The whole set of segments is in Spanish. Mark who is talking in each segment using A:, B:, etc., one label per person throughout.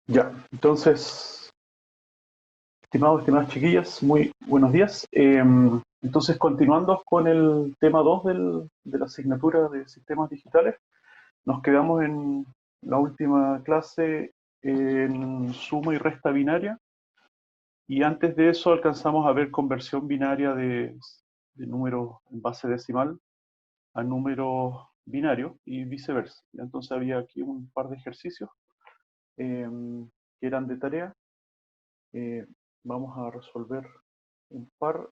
A: Ya, entonces, estimados, estimadas chiquillas, muy buenos días. Entonces, continuando con el tema 2 de la asignatura de sistemas digitales, nos quedamos en la última clase en suma y resta binaria, y antes de eso alcanzamos a ver conversión binaria de números en base decimal a números binarios y viceversa. Entonces había aquí un par de ejercicios que eran de tarea. Eh, Vamos a resolver un par.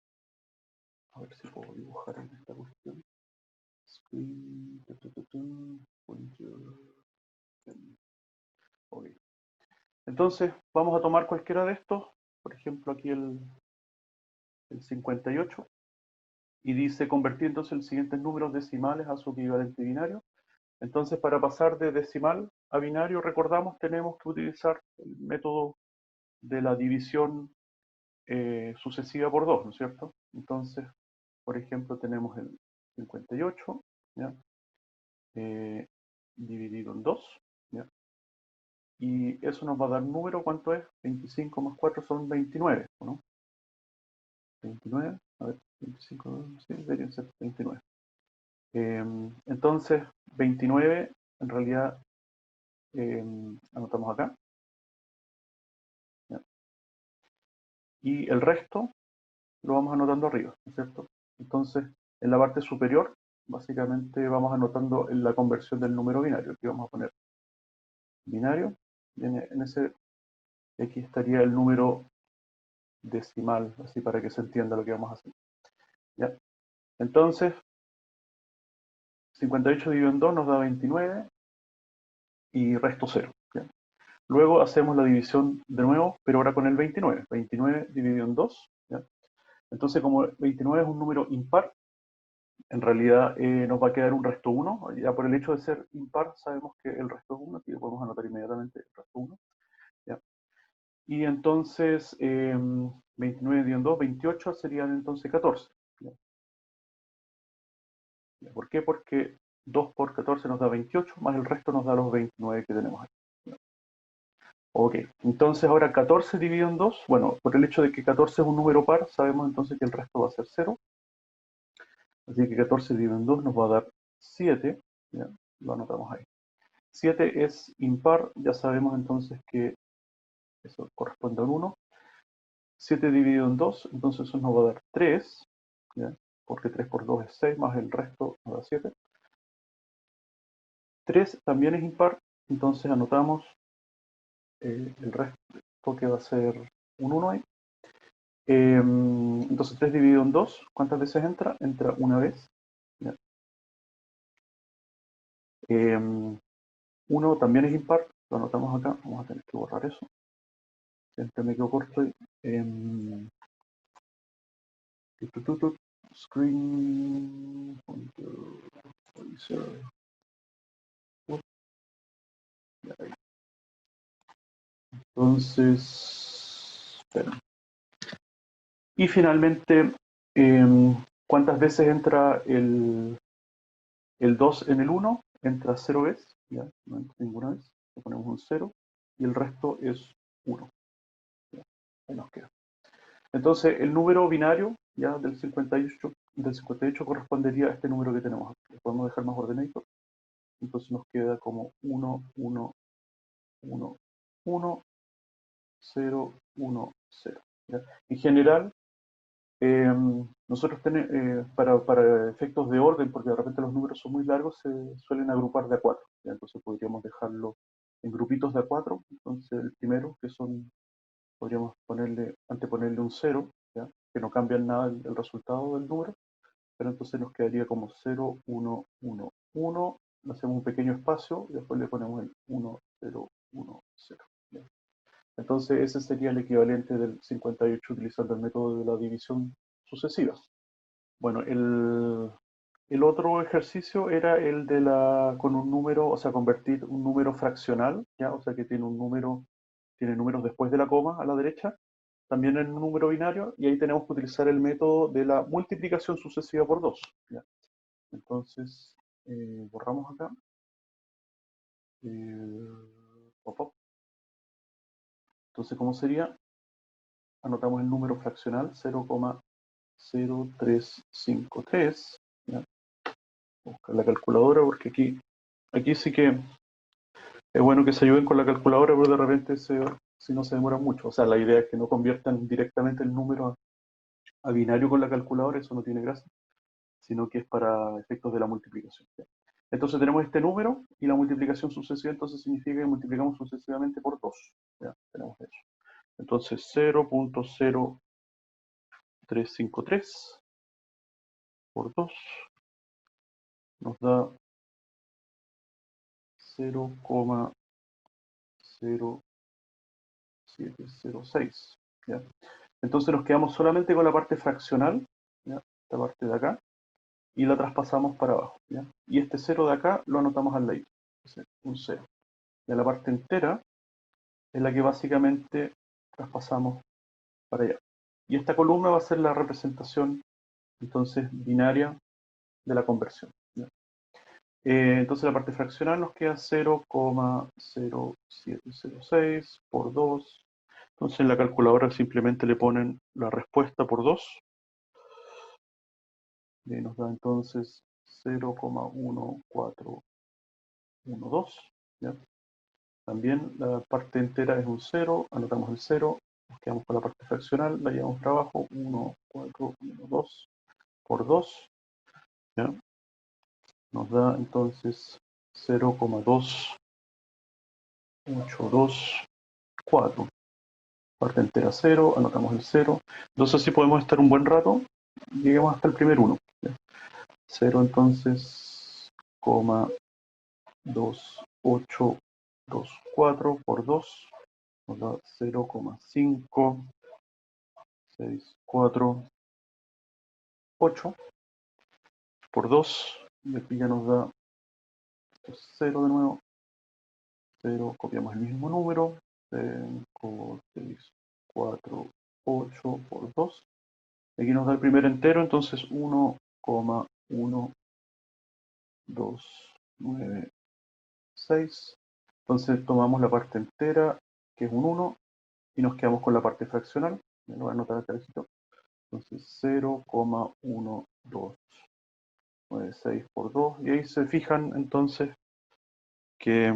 A: A ver si puedo dibujar en esta cuestión. Screen. Pointer. Ok. Entonces, vamos a tomar cualquiera de estos. Por ejemplo, aquí el 58. Y dice convertir entonces los siguientes números decimales a su equivalente binario. Entonces, para pasar de decimal a binario, recordamos, tenemos que utilizar el método de la división sucesiva por 2, ¿no es cierto? Entonces, por ejemplo, tenemos el 58, ¿ya? Eh, dividido en 2, ¿ya? Y eso nos va a dar un número. ¿Cuánto es? 25 más 4 son 29, ¿no? 29, a ver, 25, sí, deberían ser 29. Entonces, 29, en realidad, anotamos acá, ¿ya? Y el resto lo vamos anotando arriba, ¿no es cierto? Entonces, en la parte superior, básicamente vamos anotando la conversión del número binario. Aquí vamos a poner binario, y en ese, aquí estaría el número decimal, así para que se entienda lo que vamos a hacer, ¿ya? Entonces, 58 dividido en 2 nos da 29 y resto 0, ¿ya? Luego hacemos la división de nuevo, pero ahora con el 29. 29 dividido en 2, ¿ya? Entonces, como 29 es un número impar, en realidad nos va a quedar un resto 1. Ya por el hecho de ser impar sabemos que el resto es 1, aquí lo podemos anotar inmediatamente el resto 1, ¿ya? Y entonces 29 dividido en 2, 28, serían entonces 14, ¿ya? ¿Por qué? Porque 2 por 14 nos da 28, más el resto nos da los 29 que tenemos aquí. Ok, entonces ahora 14 dividido en 2, bueno, por el hecho de que 14 es un número par, sabemos entonces que el resto va a ser 0. Así que 14 dividido en 2 nos va a dar 7, ¿ya? Lo anotamos ahí. 7 es impar, ya sabemos entonces que eso corresponde a un 1. 7 dividido en 2, entonces eso nos va a dar 3, ¿ya? Porque 3 por 2 es 6, más el resto nos da 7. 3 también es impar, entonces anotamos el resto que va a ser un 1 ahí. Entonces 3 dividido en 2, ¿cuántas veces entra? Entra una vez, ¿ya? 1 también es impar, lo anotamos acá, vamos a tener que borrar eso. Siempre me quedo corto ahí. Screen. Entonces, espera. Y finalmente, ¿cuántas veces entra el 2 en el 1? Entra 0 veces, ¿ya? No entra ninguna vez. Le ponemos un 0 y el resto es 1, ¿ya? Ahí nos queda. Entonces, el número binario, ya del 58 correspondería a este número que tenemos aquí. Lo podemos dejar más ordenadito. Entonces nos queda como 1, 1, 1, 1, 0, 1, 0, ¿ya? En general, nosotros tenemos, para efectos de orden, porque de repente los números son muy largos, se suelen agrupar de a 4, ¿ya? Entonces podríamos dejarlo en grupitos de a 4. Entonces el primero, que son, podríamos anteponerle un 0, ¿ya? Que no cambia en nada el resultado del número, pero entonces nos quedaría como 0, 1, 1, 1, le hacemos un pequeño espacio y después le ponemos el 1, 0, 1, 0, ¿ya? Entonces ese sería el equivalente del 58 utilizando el método de la división sucesiva. Bueno, el otro ejercicio era el de con un número, o sea, convertir un número fraccional, ¿ya? O sea, que tiene tiene números después de la coma a la derecha, también en un número binario, y ahí tenemos que utilizar el método de la multiplicación sucesiva por 2, ¿ya? Entonces, borramos acá. Pop, pop. Entonces, ¿cómo sería? Anotamos el número fraccional 0,0353. Buscar la calculadora porque aquí sí que es bueno que se ayuden con la calculadora, pero de repente si no se demora mucho. O sea, la idea es que no conviertan directamente el número a binario con la calculadora, eso no tiene gracia, sino que es para efectos de la multiplicación. ¿Ya? Entonces tenemos este número y la multiplicación sucesiva, entonces significa que multiplicamos sucesivamente por 2. ¿Ya? Tenemos eso. Entonces 0,0353 por 2 nos da 0,0706. ¿Ya? Entonces nos quedamos solamente con la parte fraccional, ¿ya? Esta parte de acá, y la traspasamos para abajo. ¿Ya? Y este 0 de acá lo anotamos al lado, un 0. Y a la parte entera es la que básicamente traspasamos para allá. Y esta columna va a ser la representación, entonces, binaria de la conversión. ¿Ya? Entonces la parte fraccional nos queda 0,0706 por 2. Entonces en la calculadora simplemente le ponen la respuesta por 2. Y nos da entonces 0,1412. ¿Ya? También la parte entera es un 0, anotamos el 0, nos quedamos con la parte fraccional, la llevamos para abajo, 1412 por 2, ¿ya? Nos da entonces 0,2824. Parte entera 0, anotamos el 0. Entonces así podemos estar un buen rato, lleguemos hasta el primer 1. 0 entonces, 2824 por 2 nos da 0,5648 por 2, y aquí ya nos da 0 de nuevo, 0, copiamos el mismo número, 5, 6, 4, 8 por 2, aquí nos da el primer entero, entonces 1,1296, entonces tomamos la parte entera, que es un 1, y nos quedamos con la parte fraccional, me lo voy a anotar acá, entonces 0,1296 por 2, y ahí se fijan entonces que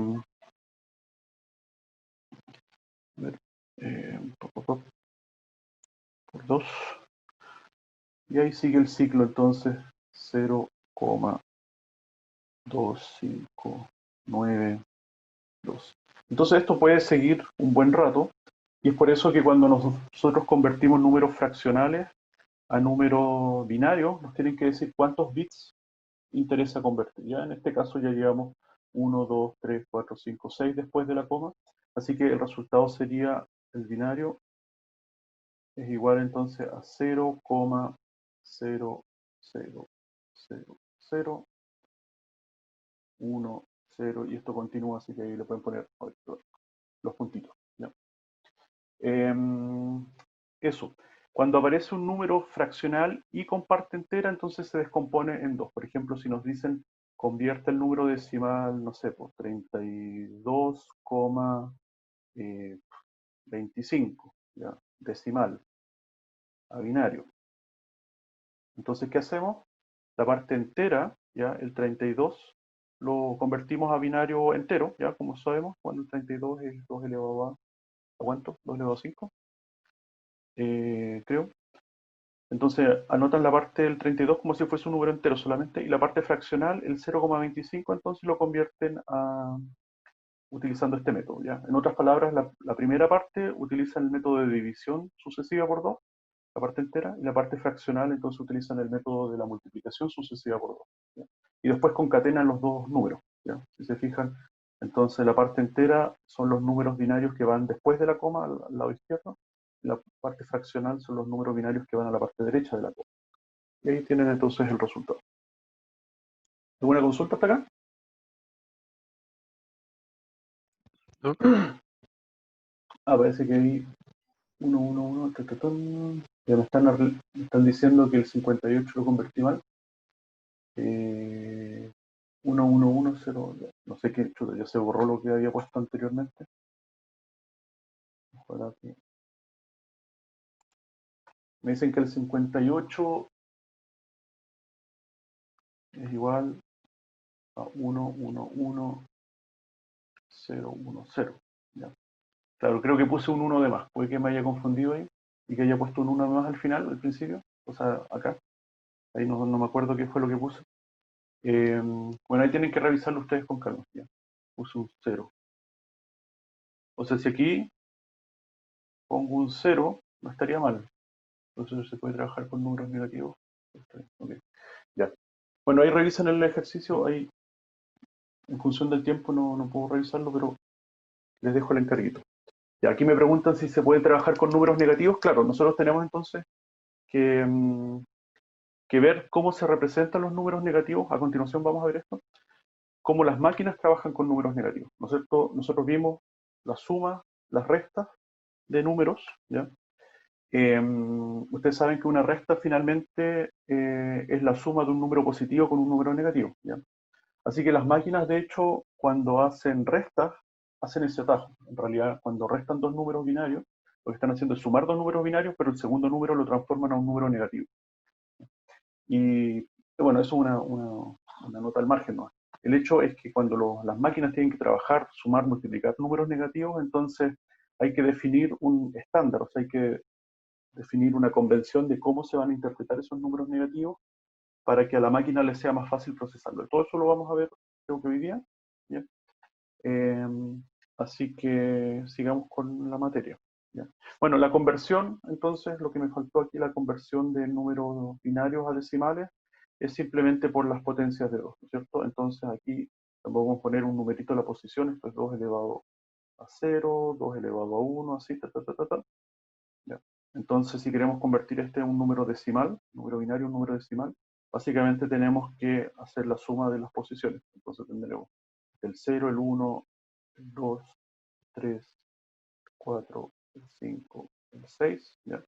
A: por 2, y ahí sigue el ciclo entonces 0,2592. Entonces esto puede seguir un buen rato, y es por eso que cuando nosotros convertimos números fraccionales a números binarios, nos tienen que decir cuántos bits interesa convertir. Ya en este caso ya llevamos 1, 2, 3, 4, 5, 6 después de la coma, así que el resultado sería el binario es igual entonces a 0,000010, y esto continúa, así que ahí le pueden poner los puntitos. ¿Ya? Eso. Cuando aparece un número fraccional y con parte entera, entonces se descompone en dos. Por ejemplo, si nos dicen convierte el número decimal, no sé, por 32,25, ¿ya? Decimal a binario. Entonces, ¿qué hacemos? La parte entera, ¿ya? El 32, lo convertimos a binario entero, ¿ya? Como sabemos, cuando el 32 es 2 elevado a ¿cuánto? 2 elevado a 5, creo. Entonces anotan la parte del 32 como si fuese un número entero solamente, y la parte fraccional, el 0,25, entonces lo convierten utilizando este método. ¿Ya? En otras palabras, la primera parte utiliza el método de división sucesiva por 2, la parte entera, y la parte fraccional entonces utilizan el método de la multiplicación sucesiva por 2. ¿Ya? Y después concatenan los dos números. ¿Ya? Si se fijan, entonces la parte entera son los números binarios que van después de la coma al lado izquierdo, y la parte fraccional son los números binarios que van a la parte derecha de la coma. Y ahí tienen entonces el resultado. ¿Alguna consulta hasta acá?
B: ¿No?
A: Parece que hay 1, 1, 1, ya me están diciendo que el 58 lo convertí mal. 1, 1, 1, 0, no sé qué chuta, ya se borró lo que había puesto anteriormente. Para que... Me dicen que el 58 es igual a 1, 1, 1, 0, 1, 0. ¿Ya? Claro, creo que puse un 1 de más. Puede que me haya confundido ahí y que haya puesto un 1 de más al final, al principio. O sea, acá. Ahí no me acuerdo qué fue lo que puse. Bueno, ahí tienen que revisarlo ustedes con calma. Ya. Puse un 0. O sea, si aquí pongo un 0, no estaría mal. Entonces se puede trabajar con números negativos. Okay. Ya. Bueno, ahí revisan el ejercicio. Ahí, en función del tiempo, no puedo revisarlo, pero les dejo el encarguito. Ya, aquí me preguntan si se puede trabajar con números negativos. Claro, nosotros tenemos entonces que, que ver cómo se representan los números negativos. A continuación vamos a ver esto. Cómo las máquinas trabajan con números negativos. ¿No es cierto? Nosotros vimos la suma, las restas de números, ¿ya? Ustedes saben que una resta finalmente es la suma de un número positivo con un número negativo, ¿ya? Así que las máquinas, de hecho, cuando hacen restas, hacen ese atajo. En realidad, cuando restan dos números binarios, lo que están haciendo es sumar dos números binarios, pero el segundo número lo transforman a un número negativo. Y bueno, eso es una nota al margen, ¿no? El hecho es que cuando las máquinas tienen que trabajar, sumar, multiplicar números negativos, entonces hay que definir un estándar, o sea, hay que definir una convención de cómo se van a interpretar esos números negativos para que a la máquina le sea más fácil procesarlo. Todo eso lo vamos a ver, creo que hoy día. ¿Ya? Eh, Así que sigamos con la materia. ¿Ya? Bueno, la conversión, entonces, lo que me faltó aquí, la conversión de números binarios a decimales, es simplemente por las potencias de 2, ¿no es cierto? Entonces aquí podemos poner un numerito en la posición, esto es 2 elevado a 0, 2 elevado a 1, así, ¿ya? Entonces, si queremos convertir este en un número decimal, número binario, un número decimal, básicamente tenemos que hacer la suma de las posiciones. Entonces tendremos el 0, el 1, el 2, 3, 4, el 5, el 6, ¿ya?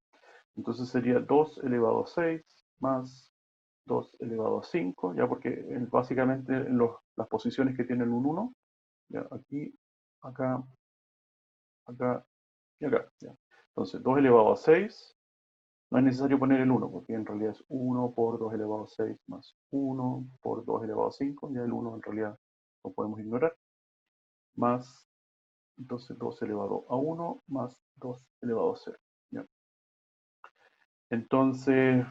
A: Entonces sería 2 elevado a 6 más 2 elevado a 5, ¿ya? Porque básicamente en las posiciones que tienen un 1, ¿ya? Aquí, acá, acá y acá, ¿ya? Entonces 2 elevado a 6, no es necesario poner el 1, porque en realidad es 1 por 2 elevado a 6 más 1 por 2 elevado a 5, ya el 1 en realidad lo podemos ignorar, más entonces 2 elevado a 1 más 2 elevado a 0. ¿Ya? Entonces,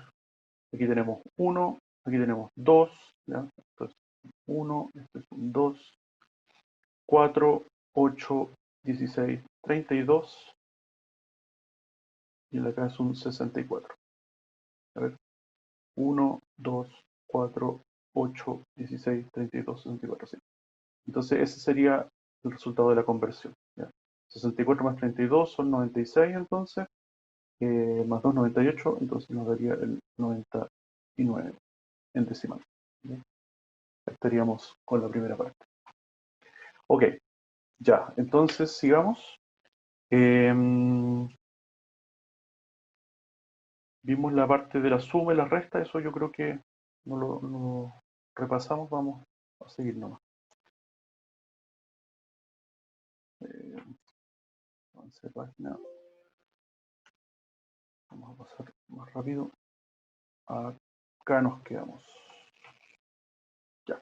A: aquí tenemos 1, aquí tenemos 2, ¿ya? Esto es 1, esto es un 2, 4, 8, 16, 32, y el de acá es un 64. A ver, 1, 2, 4, 8, 16, 32, 64, sí. Entonces ese sería el resultado de la conversión. ¿Ya? 64 más 32 son 96 entonces, más 2, 98, entonces nos daría el 99 en decimal. ¿Ya? Estaríamos con la primera parte. Ok, ya, entonces sigamos. Vimos la parte de la suma y la resta, eso yo creo que no lo repasamos, vamos a seguir nomás. Avance de página. Vamos a pasar más rápido. Acá nos quedamos. Ya.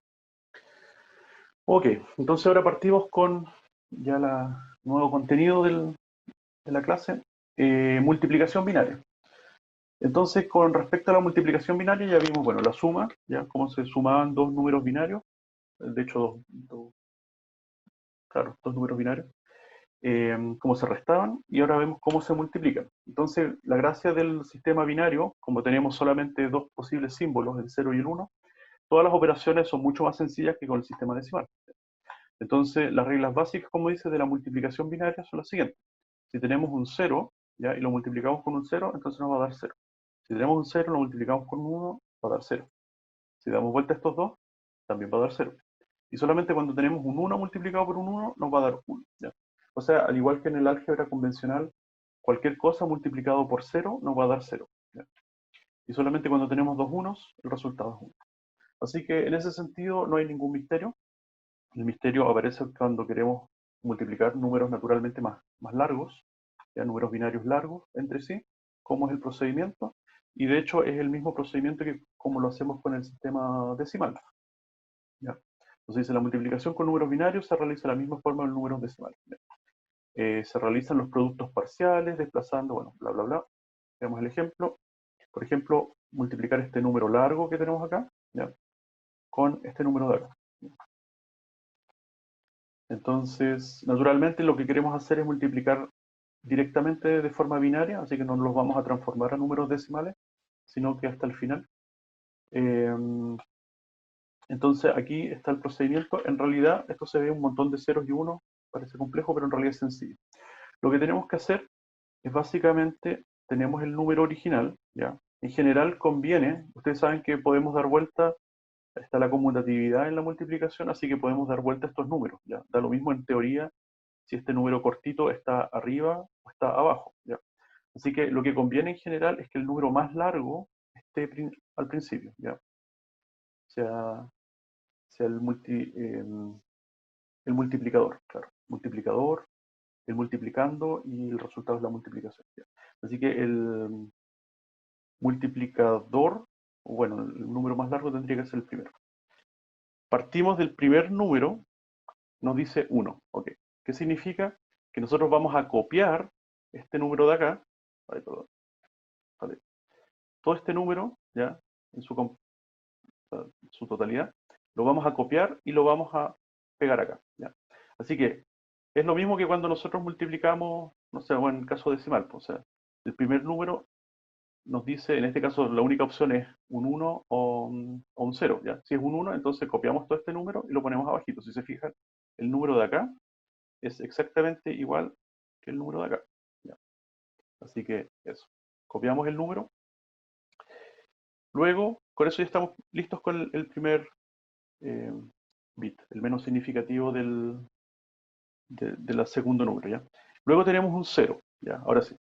A: Ok, entonces ahora partimos con ya el nuevo contenido de la clase, multiplicación binaria. Entonces, con respecto a la multiplicación binaria, ya vimos, bueno, la suma, ya cómo se sumaban dos números binarios, de hecho, claro, dos números binarios, cómo se restaban, y ahora vemos cómo se multiplican. Entonces, la gracia del sistema binario, como tenemos solamente dos posibles símbolos, el 0 y el 1, todas las operaciones son mucho más sencillas que con el sistema decimal. Entonces, las reglas básicas, como dice, de la multiplicación binaria son las siguientes. Si tenemos un 0, ¿ya? Y lo multiplicamos con un 0, entonces nos va a dar 0. Si tenemos un 0, lo multiplicamos con un 1, va a dar 0. Si damos vuelta a estos dos, también va a dar 0. Y solamente cuando tenemos un 1 multiplicado por un 1, nos va a dar 1. ¿Ya? O sea, al igual que en el álgebra convencional, cualquier cosa multiplicado por 0 nos va a dar 0. ¿Ya? Y solamente cuando tenemos dos unos, el resultado es 1. Así que en ese sentido no hay ningún misterio. El misterio aparece cuando queremos multiplicar números naturalmente más largos, ya números binarios largos entre sí, cómo es el procedimiento, y de hecho es el mismo procedimiento que como lo hacemos con el sistema decimal. ¿Ya? Entonces dice, la multiplicación con números binarios se realiza de la misma forma en números decimales. Se realizan los productos parciales, desplazando, bueno, bla, bla, bla. Veamos el ejemplo. Por ejemplo, multiplicar este número largo que tenemos acá, ¿ya? Con este número de acá. Entonces, naturalmente lo que queremos hacer es multiplicar directamente de forma binaria, así que no los vamos a transformar a números decimales, sino que hasta el final. Entonces aquí está el procedimiento. En realidad esto se ve un montón de ceros y unos, parece complejo, pero en realidad es sencillo. Lo que tenemos que hacer es básicamente, tenemos el número original, ¿ya? En general conviene, ustedes saben que podemos dar vuelta, está la conmutatividad en la multiplicación, así que podemos dar vuelta a estos números, ¿ya? Da lo mismo en teoría si este número cortito está arriba o está abajo, ¿ya? Así que lo que conviene en general es que el número más largo esté al principio, ¿ya? Sea, sea el multiplicador, claro. Multiplicador, el multiplicando y el resultado es la multiplicación, ¿ya? Así que el multiplicador, o bueno, el número más largo tendría que ser el primero. Partimos del primer número, nos dice 1, ¿ok? ¿Qué significa? Que nosotros vamos a copiar este número de acá, ay, perdón, vale, todo este número, ¿ya? En su totalidad, lo vamos a copiar y lo vamos a pegar acá, ¿ya? Así que es lo mismo que cuando nosotros multiplicamos, no sé, bueno, en el caso decimal, pues, o sea, el primer número nos dice, en este caso la única opción es un 1 o un 0, ¿ya? Si es un 1, entonces copiamos todo este número y lo ponemos abajito. Si se fijan, el número de acá es exactamente igual que el número de acá, ¿ya? Así que eso, copiamos el número. Luego, con eso ya estamos listos con el primer eh, bit, el menos significativo de la segundo número, ¿ya? Luego tenemos un 0, ¿ya? Ahora sí.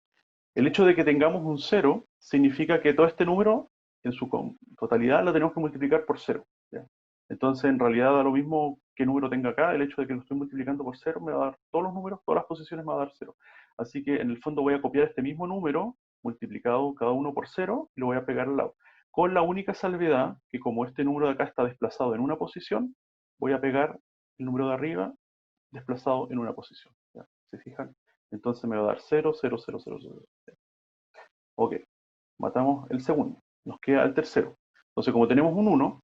A: El hecho de que tengamos un 0 significa que todo este número, en su totalidad, lo tenemos que multiplicar por 0, ¿ya? Entonces, en realidad da lo mismo qué número tenga acá, el hecho de que lo estoy multiplicando por 0 me va a dar todos los números, todas las posiciones me va a dar 0. Así que en el fondo voy a copiar este mismo número, multiplicado cada uno por 0, y lo voy a pegar al lado. Con la única salvedad que como este número de acá está desplazado en una posición, voy a pegar el número de arriba desplazado en una posición, ¿ya? ¿Se fijan? Entonces me va a dar 0, 0, 0, 0, 0. Ok, matamos el segundo, nos queda el tercero. Entonces, como tenemos un 1,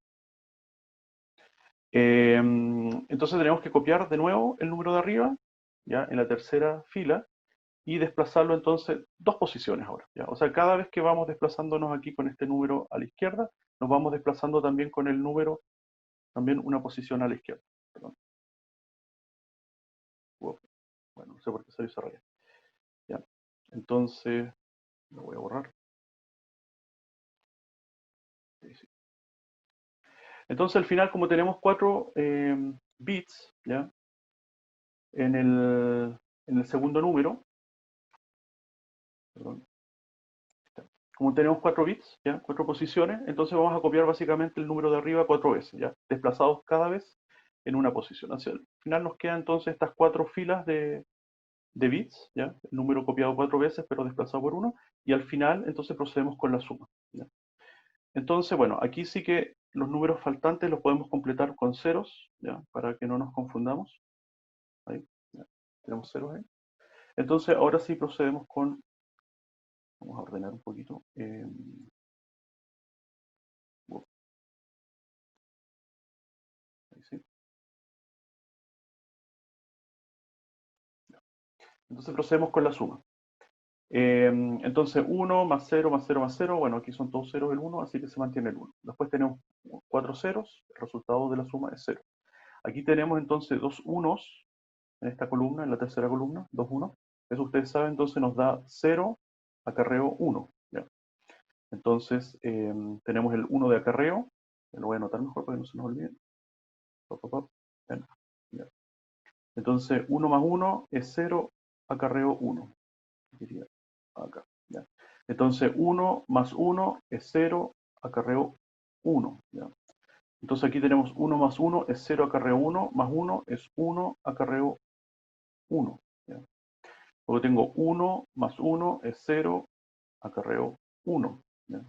A: entonces tenemos que copiar de nuevo el número de arriba, ya en la tercera fila, y desplazarlo entonces dos posiciones ahora, ¿ya? O sea, cada vez que vamos desplazándonos aquí con este número a la izquierda, nos vamos desplazando también con el número, también una posición a la izquierda. Perdón. Bueno, no sé por qué salió esa raya. ¿Ya? Entonces, lo voy a borrar. Sí. Entonces, al final, como tenemos 4 bits, ¿ya? En el segundo número, perdón, como tenemos 4 bits, ¿ya? 4 posiciones, entonces vamos a copiar básicamente el número de arriba 4 veces, ¿ya? Desplazados cada vez en una posición. Hacia el final nos quedan entonces estas 4 filas de bits, ¿ya? El número copiado 4 veces, pero desplazado por 1, y al final entonces procedemos con la suma, ¿ya? Entonces, bueno, aquí sí que los números faltantes los podemos completar con ceros, ¿ya? Para que no nos confundamos. Ahí, ¿ya? Tenemos ceros ahí. Entonces, ahora sí procedemos con, vamos a ordenar un poquito. Ahí sí. Entonces procedemos con la suma. Entonces 1 más 0 más 0 más 0, bueno, aquí son todos ceros el 1, así que se mantiene el 1. Después tenemos 4 ceros, el resultado de la suma es 0. Aquí tenemos entonces dos unos en esta columna, en la tercera columna, dos unos. Eso ustedes saben, entonces nos da 0 acarreo 1. ¿Ya? Entonces tenemos el 1 de acarreo, lo voy a anotar mejor para que no se nos olvide. ¿Ya? Entonces 1 más 1 es 0 acarreo 1. Diría acá, ¿ya? Entonces 1 más 1 es 0 acarreo 1, ¿ya? Entonces aquí tenemos 1 más 1 es 0 acarreo 1, más 1 es 1 acarreo 1, ¿ya? Luego tengo 1 más 1 es 0, acarreo 1. ¿ya?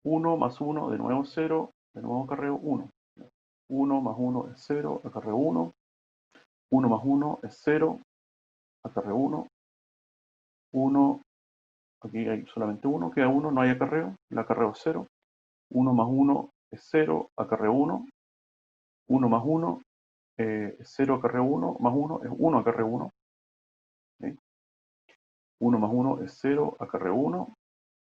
A: 1 más 1 de nuevo 0, de nuevo acarreo 1. 1 más 1 es 0, acarreo 1. 1 más 1 es 0, acarreo 1. 1, aquí hay solamente 1, queda 1, no hay acarreo, el acarreo es 0. 1 más 1 es 0, acarreo 1. 1 más 1 es 0, acarreo 1, más 1 es 1, acarreo 1. ¿sí? 1 más 1 es 0, acarreo 1.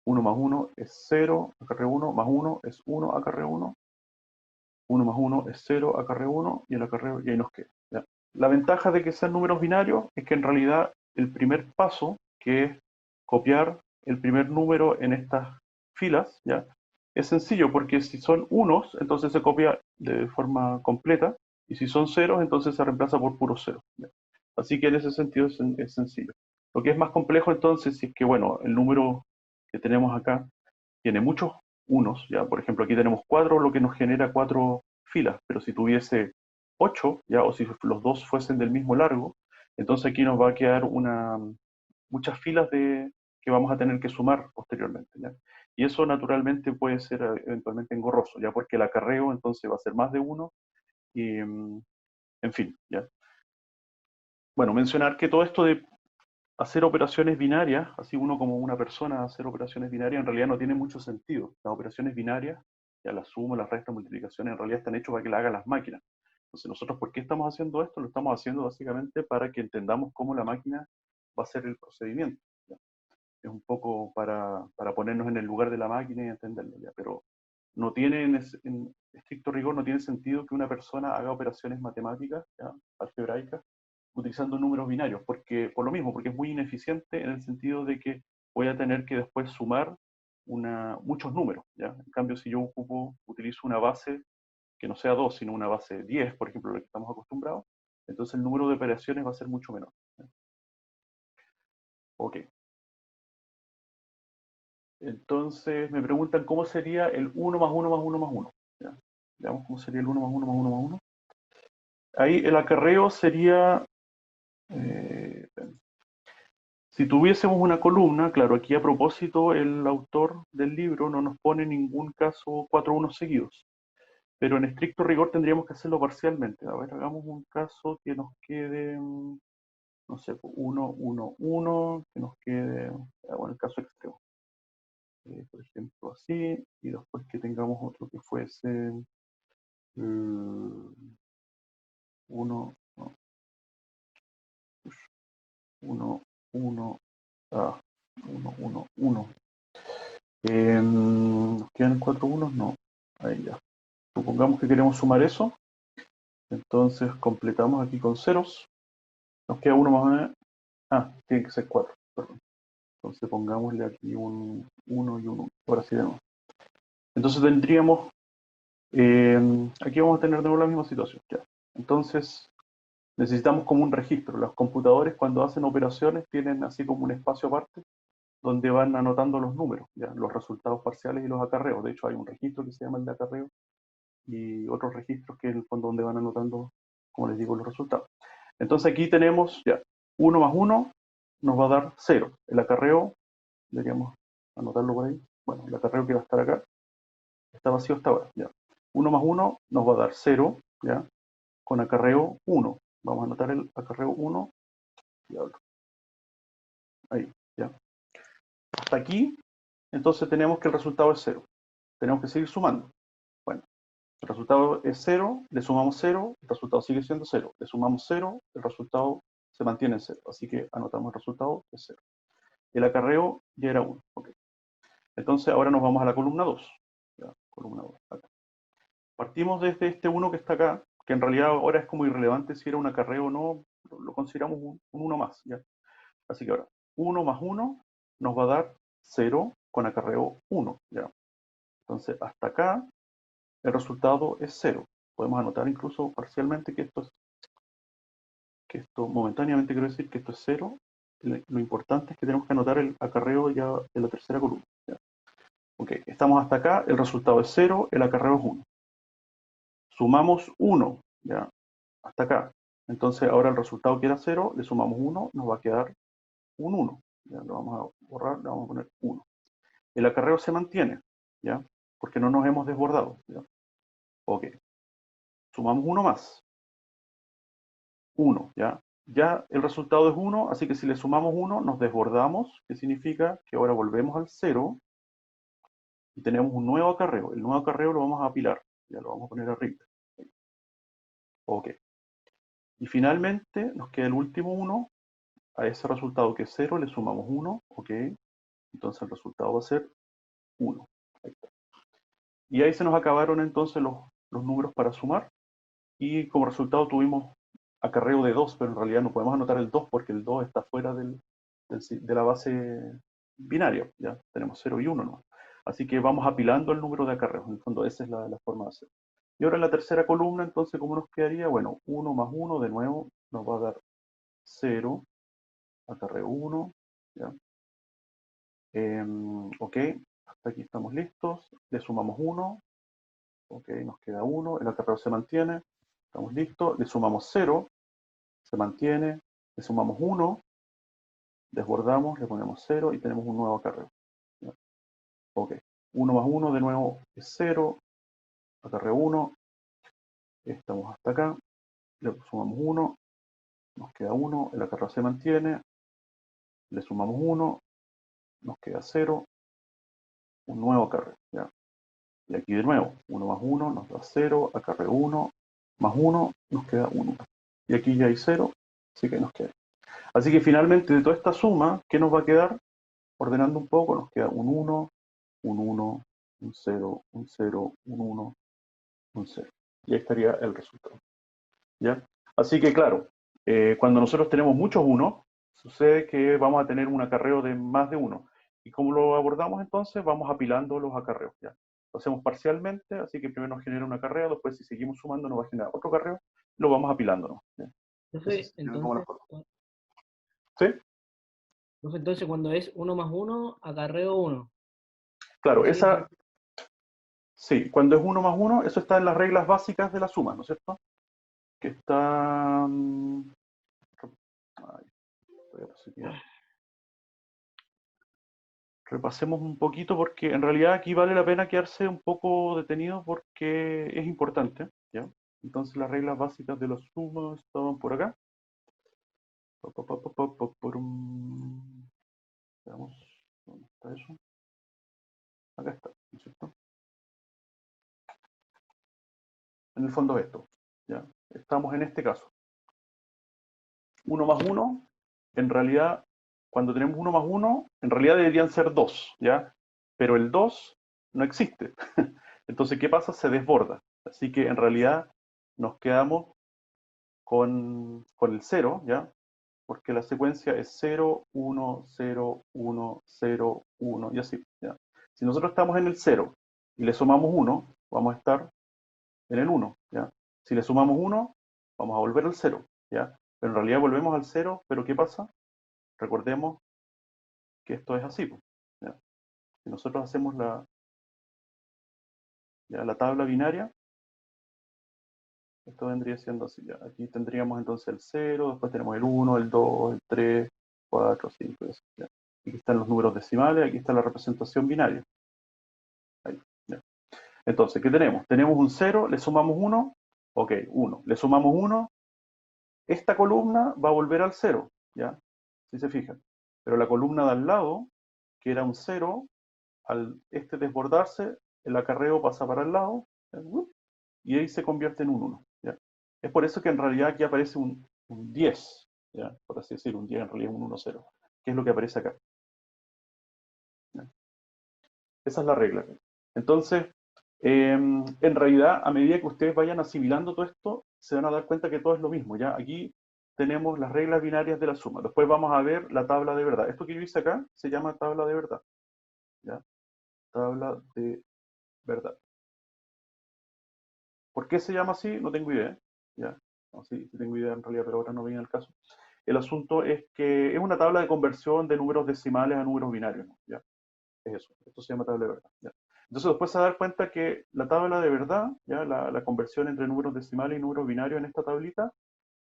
A: 1 más 1 es 0, acarreo 1, más 1 es 1, acarreo 1. 1 más 1 es 0, acarreo 1, y el acarreo, y ahí nos queda. ¿ya? La ventaja de que sean números binarios es que en realidad el primer paso, que es copiar el primer número en estas filas, ¿ya? Es sencillo, porque si son unos, entonces se copia de forma completa, y si son ceros, entonces se reemplaza por puro cero. ¿ya? Así que en ese sentido es sencillo. Lo que es más complejo entonces, si es que, bueno, el número que tenemos acá tiene muchos unos, ya, por ejemplo, aquí tenemos 4, lo que nos genera 4 filas, pero si tuviese 8, ya, o si los dos fuesen del mismo largo, entonces aquí nos va a quedar muchas filas que vamos a tener que sumar posteriormente, ¿ya? Y eso naturalmente puede ser eventualmente engorroso, ya, porque el acarreo entonces va a ser más de uno, y en fin, ya. Bueno, mencionar que todo esto de hacer operaciones binarias, así uno como una persona hacer operaciones binarias, en realidad no tiene mucho sentido. Las operaciones binarias, ya la suma, la resta, multiplicaciones, en realidad están hechas para que la hagan las máquinas. Entonces nosotros, ¿por qué estamos haciendo esto? Lo estamos haciendo básicamente para que entendamos cómo la máquina va a hacer el procedimiento. ¿ya? Es un poco para ponernos en el lugar de la máquina y entenderlo, ¿ya? Pero no tiene, en estricto rigor, no tiene sentido que una persona haga operaciones matemáticas, ¿ya? Algebraicas, utilizando números binarios, porque, por lo mismo, porque es muy ineficiente en el sentido de que voy a tener que después sumar muchos números, ¿ya? En cambio, si yo utilizo una base que no sea 2, sino una base 10, por ejemplo, lo que estamos acostumbrados, entonces el número de operaciones va a ser mucho menor. ¿ya? Ok. Entonces me preguntan cómo sería el 1 más 1 más 1 más 1. ¿ya? Veamos cómo sería el 1 más 1 más 1 más 1. Ahí el acarreo sería, eh, si tuviésemos una columna, claro, aquí a propósito el autor del libro no nos pone en ningún caso 4 unos seguidos, pero en estricto rigor tendríamos que hacerlo parcialmente. A ver, hagamos un caso que nos quede, no sé, 1, 1, 1, que nos quede, bueno, el caso extremo. Por ejemplo, así, y después que tengamos otro que fuese 1, 1, 1, 1, 1, 1, 1. ¿Nos quedan 4 unos? No. Ahí ya. Supongamos que queremos sumar eso. Entonces completamos aquí con ceros. Nos queda 1 más 1. Tiene que ser 4. Perdón. Entonces pongámosle aquí un 1 y un 1. Ahora sí de nuevo. Entonces tendríamos, aquí vamos a tener de nuevo la misma situación. Ya. Entonces necesitamos como un registro. Los computadores cuando hacen operaciones tienen así como un espacio aparte donde van anotando los números, ¿ya? Los resultados parciales y los acarreos. De hecho hay un registro que se llama el de acarreo y otros registros que en el fondo donde van anotando, como les digo, los resultados. Entonces aquí tenemos ya 1 más 1 nos va a dar 0. El acarreo, deberíamos anotarlo por ahí. Bueno, el acarreo que va a estar acá está vacío hasta ahora. Ya. 1 más 1 nos va a dar 0, ¿ya? Con acarreo 1. Vamos a anotar el acarreo 1 y abro. Ahí, ya. Hasta aquí, entonces tenemos que el resultado es 0. Tenemos que seguir sumando. Bueno, el resultado es 0, le sumamos 0, el resultado sigue siendo 0. Le sumamos 0, el resultado se mantiene en 0. Así que anotamos el resultado es 0. El acarreo ya era 1. Okay. Entonces ahora nos vamos a la columna 2. Ya, columna 2. Acá. Partimos desde este 1 que está acá, que en realidad ahora es como irrelevante si era un acarreo o no, lo consideramos un 1 más. ¿ya? Así que ahora, 1 más 1 nos va a dar 0 con acarreo 1. ¿ya? Entonces hasta acá el resultado es 0. Podemos anotar incluso parcialmente que esto momentáneamente quiero decir que esto es 0. Lo importante es que tenemos que anotar el acarreo ya de la tercera columna. ¿ya? Ok, estamos hasta acá, el resultado es 0, el acarreo es 1. Sumamos 1, ¿ya? Hasta acá. Entonces ahora el resultado que era 0, le sumamos 1, nos va a quedar un 1. Ya lo vamos a borrar, le vamos a poner 1. El acarreo se mantiene, ¿ya? Porque no nos hemos desbordado, ¿ya? Ok. Sumamos 1 más. 1, ¿ya? Ya el resultado es 1, así que si le sumamos 1, nos desbordamos, que significa que ahora volvemos al 0 y tenemos un nuevo acarreo. El nuevo acarreo lo vamos a apilar, ya lo vamos a poner arriba. Ok. Y finalmente nos queda el último 1. A ese resultado que es 0 le sumamos 1, ok. Entonces el resultado va a ser 1. Ahí está. Y ahí se nos acabaron entonces los números para sumar. Y como resultado tuvimos acarreo de 2, pero en realidad no podemos anotar el 2 porque el 2 está fuera de la base binaria. Ya tenemos 0 y 1, ¿no? Así que vamos apilando el número de acarreos. En el fondo esa es la forma de hacer. Y ahora en la tercera columna, entonces, ¿cómo nos quedaría? Bueno, 1 más 1 de nuevo nos va a dar 0, acarreo 1. ¿Ya? Ok, hasta aquí estamos listos. Le sumamos 1. Ok, nos queda 1. El acarreo se mantiene. Estamos listos. Le sumamos 0. Se mantiene. Le sumamos 1. Desbordamos. Le ponemos 0 y tenemos un nuevo acarreo. ¿Ya? Ok. 1 más 1 de nuevo es 0. Acarreo 1. Estamos hasta acá. Le sumamos 1. Nos queda 1. El acarreo se mantiene. Le sumamos 1. Nos queda 0. Un nuevo acarreo. ¿Ya? Y aquí de nuevo, 1 más 1 nos da 0, acarreo 1, más 1 nos queda 1. Y aquí ya hay 0, así que nos queda. Así que finalmente de toda esta suma, ¿qué nos va a quedar? Ordenando un poco, nos queda un 1, un 1, un 0, un 0, un 1, un 0. Y ahí estaría el resultado. ¿Ya? Así que claro, cuando nosotros tenemos muchos 1, sucede que vamos a tener un acarreo de más de 1. ¿Y cómo lo abordamos entonces? Vamos apilando los acarreos. ¿Ya? Lo hacemos parcialmente, así que primero nos genera un acarreo, después si seguimos sumando nos va a generar otro acarreo, lo vamos apilando, ¿no? ¿Ya? Ese
C: Entonces,
A: sería como la forma.
C: entonces,
A: ¿Sí?
C: entonces cuando es 1 más 1, acarreo 1.
A: Claro,
C: Así es.
A: sí, cuando es 1 más 1, eso está en las reglas básicas de la suma, ¿no es cierto? Que está... Ay, voy a resetear. Repasemos un poquito porque en realidad aquí vale la pena quedarse un poco detenido porque es importante, ¿ya? Entonces las reglas básicas de la suma estaban por acá. Veamos, ¿dónde está eso? Acá está, ¿no es cierto? En el fondo esto, ¿ya? Estamos en este caso. 1 más 1, en realidad, cuando tenemos 1 más 1, en realidad deberían ser 2, ¿ya? Pero el 2 no existe. Entonces, ¿qué pasa? Se desborda. Así que en realidad nos quedamos con el 0, ¿ya? Porque la secuencia es 0, 1, 0, 1, 0, 1 y así, ¿ya? Si nosotros estamos en el 0 y le sumamos 1, vamos a estar en el 1, ¿ya? Si le sumamos 1, vamos a volver al 0, ¿ya? Pero en realidad volvemos al 0, pero ¿qué pasa? Recordemos que esto es así, ¿ya? Si nosotros hacemos la tabla binaria, esto vendría siendo así, ¿ya? Aquí tendríamos entonces el 0, después tenemos el 1, el 2, el 3, 4, 5, y así, ¿ya? Aquí están los números decimales, aquí está la representación binaria. Ahí, ¿ya? Entonces, ¿qué tenemos? Tenemos un 0, le sumamos 1, ok, 1. Le sumamos 1, esta columna va a volver al 0, ¿ya? Si se fijan. Pero la columna de al lado, que era un 0, al este desbordarse, el acarreo pasa para el lado, ¿ya? Y ahí se convierte en un 1, ¿ya? Es por eso que en realidad aquí aparece un 10, ¿ya? Por así decir, un 10 en realidad es un 1, 0, que es lo que aparece acá, ¿ya? Esa es la regla. Entonces, en realidad, a medida que ustedes vayan asimilando todo esto, se van a dar cuenta que todo es lo mismo, ¿ya? Aquí tenemos las reglas binarias de la suma. Después vamos a ver la tabla de verdad. Esto que yo hice acá se llama tabla de verdad, ¿ya? Tabla de verdad. ¿Por qué se llama así? No tengo idea, ¿ya? No, sí tengo idea en realidad, pero ahora no viene el caso. El asunto es que es una tabla de conversión de números decimales a números binarios, ¿no? ¿Ya? Es eso. Esto se llama tabla de verdad, ¿ya? Entonces después se va a dar cuenta que la tabla de verdad, ¿ya? La conversión entre números decimales y números binarios en esta tablita,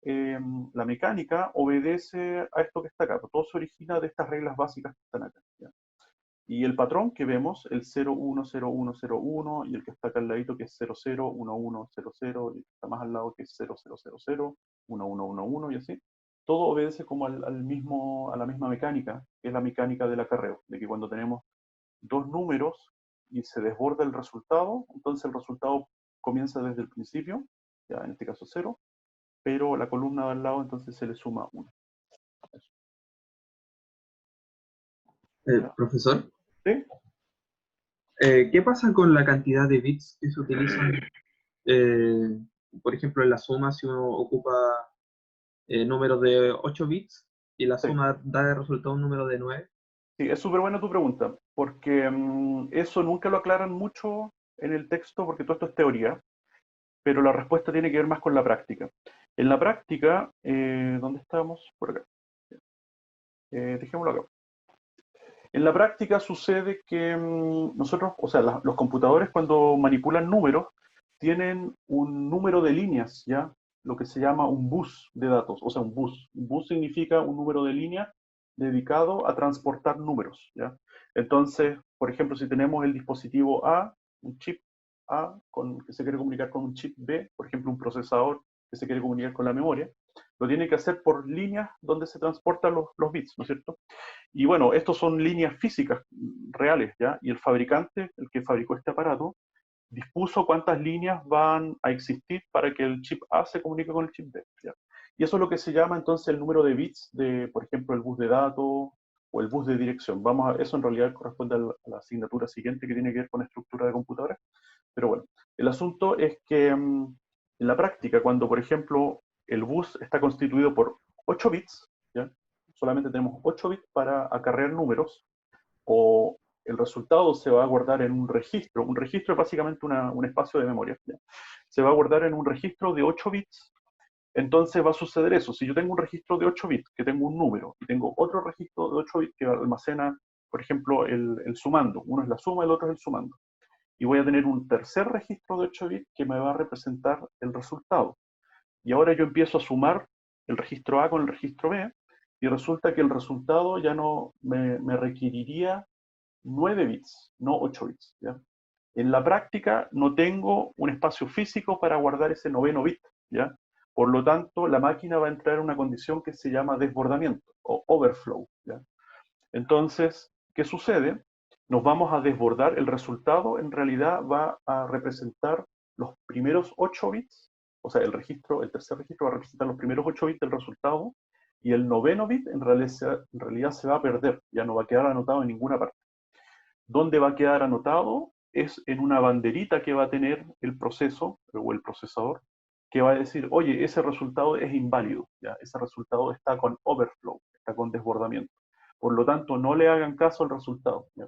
A: la mecánica obedece a esto que está acá. Todo se origina de estas reglas básicas que están acá, ¿ya? Y el patrón que vemos, el 0, 1, 0, 1, 0, 1, y el que está acá al ladito que es 0, 0, 1, 1, 0, 0, y el que está más al lado que es 0, 0, 0, 0, 1, 1, 1, 1, y así. Todo obedece como a la misma mecánica, que es la mecánica del acarreo, de que cuando tenemos dos números y se desborda el resultado, entonces el resultado comienza desde el principio, ya en este caso 0, pero la columna de al lado entonces se le suma 1.
D: Profesor,
A: ¿Sí?
D: ¿qué pasa con la cantidad de bits que se utilizan? Eh, por ejemplo, en la suma, si uno ocupa números de 8 bits y la
A: Sí.
D: suma da de resultado un número de 9.
A: Sí, es súper buena tu pregunta, porque eso nunca lo aclaran mucho en el texto, porque todo esto es teoría, pero la respuesta tiene que ver más con la práctica. En la práctica, ¿dónde estamos? Por acá. Dejémoslo acá. En la práctica sucede que nosotros, o sea, los computadores cuando manipulan números, tienen un número de líneas, ¿ya? Lo que se llama un bus de datos, o sea, un bus. Un bus significa un número de líneas dedicado a transportar números, ¿ya? Entonces, por ejemplo, si tenemos el dispositivo A, un chip A que se quiere comunicar con un chip B, por ejemplo, un procesador que se quiere comunicar con la memoria, lo tiene que hacer por líneas donde se transportan los bits, ¿no es cierto? Y bueno, estos son líneas físicas reales, ¿ya? Y el fabricante, el que fabricó este aparato, dispuso cuántas líneas van a existir para que el chip A se comunique con el chip B, ¿ya? Y eso es lo que se llama entonces el número de bits de, por ejemplo, el bus de datos o el bus de dirección. Eso en realidad corresponde a la asignatura siguiente que tiene que ver con estructura de computadores. Pero bueno, el asunto es que en la práctica, cuando por ejemplo el bus está constituido por 8 bits, ¿ya? Solamente tenemos 8 bits para acarrear números, o el resultado se va a guardar en un registro. Un registro es básicamente un espacio de memoria, ¿ya? Se va a guardar en un registro de 8 bits. Entonces va a suceder eso. Si yo tengo un registro de 8 bits, que tengo un número, y tengo otro registro de 8 bits que almacena, por ejemplo, el sumando. Uno es la suma, el otro es el sumando. Y voy a tener un tercer registro de 8 bits que me va a representar el resultado. Y ahora yo empiezo a sumar el registro A con el registro B, y resulta que el resultado ya no me requeriría 9 bits, no 8 bits, ¿ya? En la práctica no tengo un espacio físico para guardar ese noveno bit, ¿ya? Por lo tanto, la máquina va a entrar en una condición que se llama desbordamiento o overflow, ¿ya? Entonces, ¿qué sucede? Nos vamos a desbordar, el resultado en realidad va a representar los primeros 8 bits, o sea, el tercer registro va a representar los primeros 8 bits del resultado, y el noveno bit en realidad se va a perder, ya no va a quedar anotado en ninguna parte. ¿Dónde va a quedar anotado? Es en una banderita que va a tener el proceso o el procesador, que va a decir, oye, ese resultado es inválido, ¿ya? Ese resultado está con overflow, está con desbordamiento. Por lo tanto, no le hagan caso al resultado, ¿ya?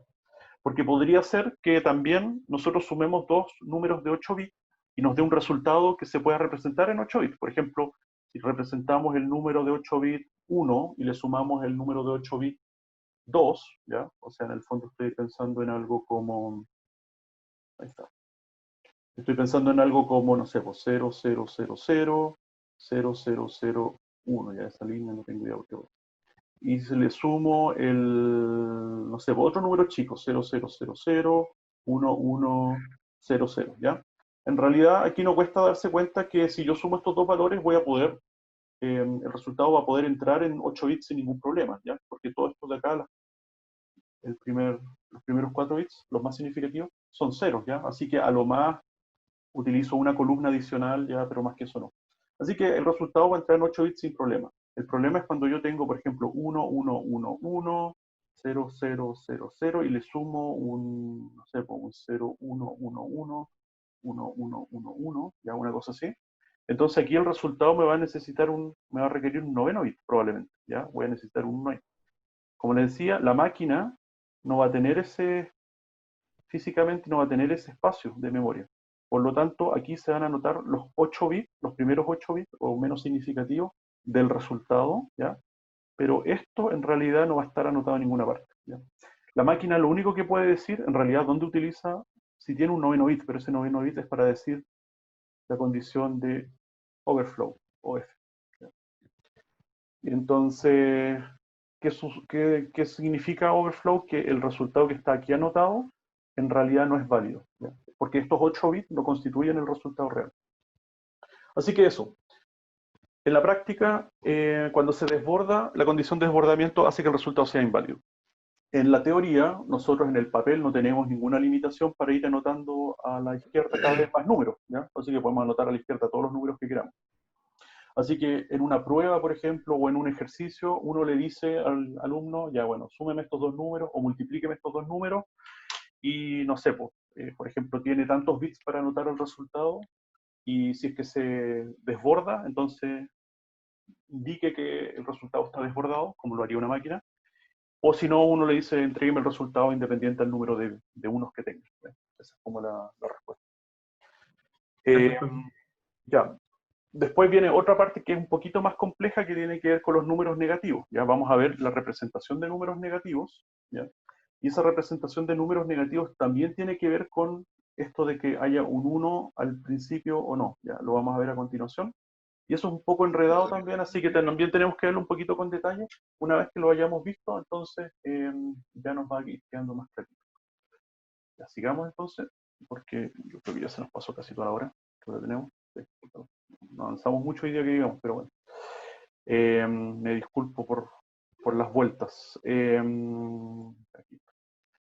A: Porque podría ser que también nosotros sumemos dos números de 8 bits y nos dé un resultado que se pueda representar en 8 bits. Por ejemplo, si representamos el número de 8 bits 1 y le sumamos el número de 8 bits 2, ¿ya? O sea, en el fondo estoy pensando en algo como, ahí está, estoy pensando en algo como, no sé, pues 0, 0, 0, 0, 0, 0, 0, 1, ya esa línea no tengo idea por qué voy. Y se le sumo el, no sé, pues otro número chico, 0, 0, 0, 0, 1, 1, 0, 0, ¿ya? En realidad aquí no cuesta darse cuenta que si yo sumo estos dos valores voy a poder, el resultado va a poder entrar en 8 bits sin ningún problema, ¿ya? Porque todo esto de acá, los primeros 4 bits, los más significativos, son ceros, ¿ya? Así que a lo más utilizo una columna adicional, ya, pero más que eso no. Así que el resultado va a entrar en 8 bits sin problema. El problema es cuando yo tengo, por ejemplo, 1, 1, 1, 1, 0, 0, 0, 0, y le sumo un, no sé, un 0, 1, 1, 1, 1, 1, 1, 1, ya una cosa así. Entonces aquí el resultado me va a requerir un noveno bit, probablemente, ya, voy a necesitar un 9. Como les decía, la máquina no va a tener físicamente no va a tener ese espacio de memoria. Por lo tanto, aquí se van a anotar los 8 bits, los primeros 8 bits o menos significativos del resultado, ¿ya? Pero esto en realidad no va a estar anotado en ninguna parte, ¿ya? La máquina lo único que puede decir, en realidad, dónde utiliza, si tiene un noveno bit, pero ese noveno bit es para decir la condición de overflow, o F, ¿ya? Entonces, ¿qué significa overflow? Que el resultado que está aquí anotado en realidad no es válido, ¿ya? Porque estos 8 bits no constituyen el resultado real. Así que eso. En la práctica, cuando se desborda, la condición de desbordamiento hace que el resultado sea inválido. En la teoría, nosotros en el papel no tenemos ninguna limitación para ir anotando a la izquierda cada vez más números, ¿ya? Así que podemos anotar a la izquierda todos los números que queramos. Así que en una prueba, por ejemplo, o en un ejercicio, uno le dice al alumno, ya bueno, súmeme estos dos números o multiplíqueme estos dos números y no sé, pues, por ejemplo, tiene tantos bits para anotar el resultado y si es que se desborda, entonces indique que el resultado está desbordado, como lo haría una máquina, o si no, uno le dice, entrégueme el resultado independiente del número de unos que tenga. Esa es como la respuesta. Ya. Después viene otra parte que es un poquito más compleja que tiene que ver con los números negativos. Ya vamos a ver la representación de números negativos, ¿ya? Y esa representación de números negativos también tiene que ver con esto de que haya un 1 al principio o no. Ya lo vamos a ver a continuación. Y eso es un poco enredado también, así que también tenemos que verlo un poquito con detalle. Una vez que lo hayamos visto, entonces ya nos va a ir quedando más clarito. Ya sigamos entonces, porque yo creo que ya se nos pasó casi toda la hora que lo tenemos. Sí, no avanzamos mucho hoy día que digamos, pero bueno. Me disculpo por las vueltas. Aquí.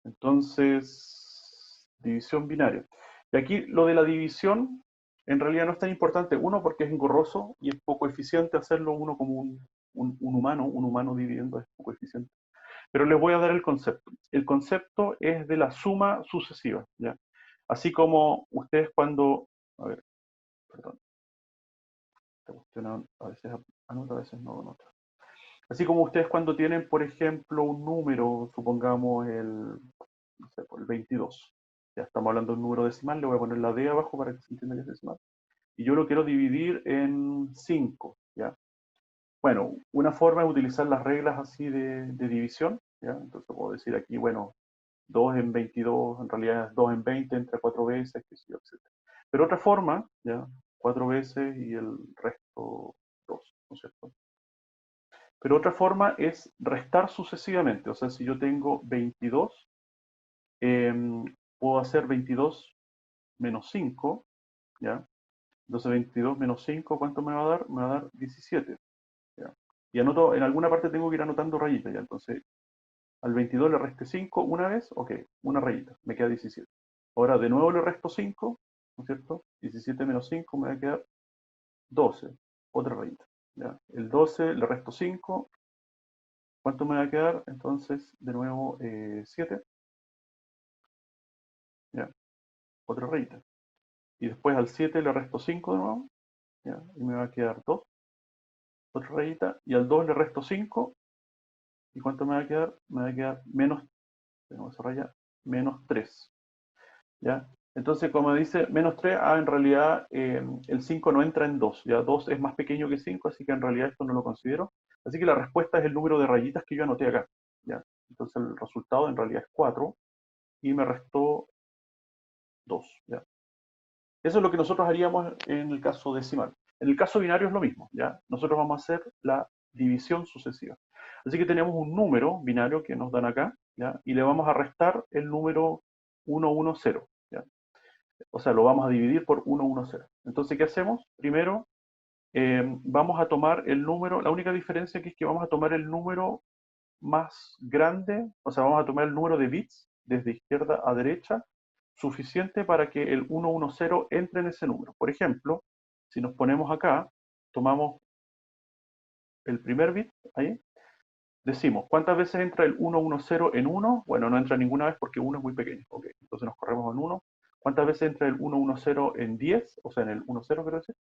A: Entonces, división binaria. Y aquí lo de la división en realidad no es tan importante. Uno, porque es engorroso y es poco eficiente hacerlo uno como un humano dividiendo es poco eficiente. Pero les voy a dar el concepto. El concepto es de la suma sucesiva, ¿ya? Así como ustedes cuando... A ver, perdón. Esta cuestión a veces anota, a veces no anota. Así como ustedes cuando tienen, por ejemplo, un número, supongamos no sé, el 22. Ya estamos hablando de un número decimal, le voy a poner la D abajo para que se entienda que es decimal. Y yo lo quiero dividir en 5, ¿ya? Bueno, una forma es utilizar las reglas así de división, ¿ya? Entonces puedo decir aquí, bueno, 2 en 22, en realidad es 2 en 20 entre 4 veces, qué sé yo, etc. Pero otra forma, ¿ya? 4 veces y el resto 2, ¿no es cierto? Pero otra forma es restar sucesivamente. O sea, si yo tengo 22, puedo hacer 22 menos 5, ¿ya? Entonces 22 menos 5, ¿cuánto me va a dar? Me va a dar 17, ¿ya? Y anoto, en alguna parte tengo que ir anotando rayitas, ¿ya? Entonces, al 22 le resté 5 una vez, ok, una rayita, me queda 17. Ahora de nuevo le resto 5, ¿no es cierto? 17 menos 5 me va a quedar 12, otra rayita, ¿ya? El 12 le resto 5, ¿cuánto me va a quedar? Entonces, de nuevo, 7, ¿ya? Otra rayita. Y después al 7 le resto 5 de nuevo, ¿ya? Y me va a quedar 2, otra rayita. Y al 2 le resto 5, ¿y cuánto me va a quedar? Me va a quedar menos, tenemos esa raya, menos 3, ¿ya? Entonces, como dice menos 3, en realidad el 5 no entra en 2, ¿ya? 2 es más pequeño que 5, así que en realidad esto no lo considero. Así que la respuesta es el número de rayitas que yo anoté acá, ¿ya? Entonces el resultado en realidad es 4 y me restó 2, ¿ya? Eso es lo que nosotros haríamos en el caso decimal. En el caso binario es lo mismo, ¿ya? Nosotros vamos a hacer la división sucesiva. Así que tenemos un número binario que nos dan acá, ¿ya? Y le vamos a restar el número 110, ¿ya? O sea, lo vamos a dividir por 110. Entonces, ¿qué hacemos? Primero, vamos a tomar el número, la única diferencia aquí es que vamos a tomar el número más grande, o sea, vamos a tomar el número de bits desde izquierda a derecha, suficiente para que el 110 entre en ese número. Por ejemplo, si nos ponemos acá, tomamos el primer bit, ahí, decimos, ¿cuántas veces entra el 110 en 1? Bueno, no entra ninguna vez porque 1 es muy pequeño. Ok, entonces nos corremos en 1. ¿Cuántas veces entra el 110 en 10? O sea, en el 10, quiero decir.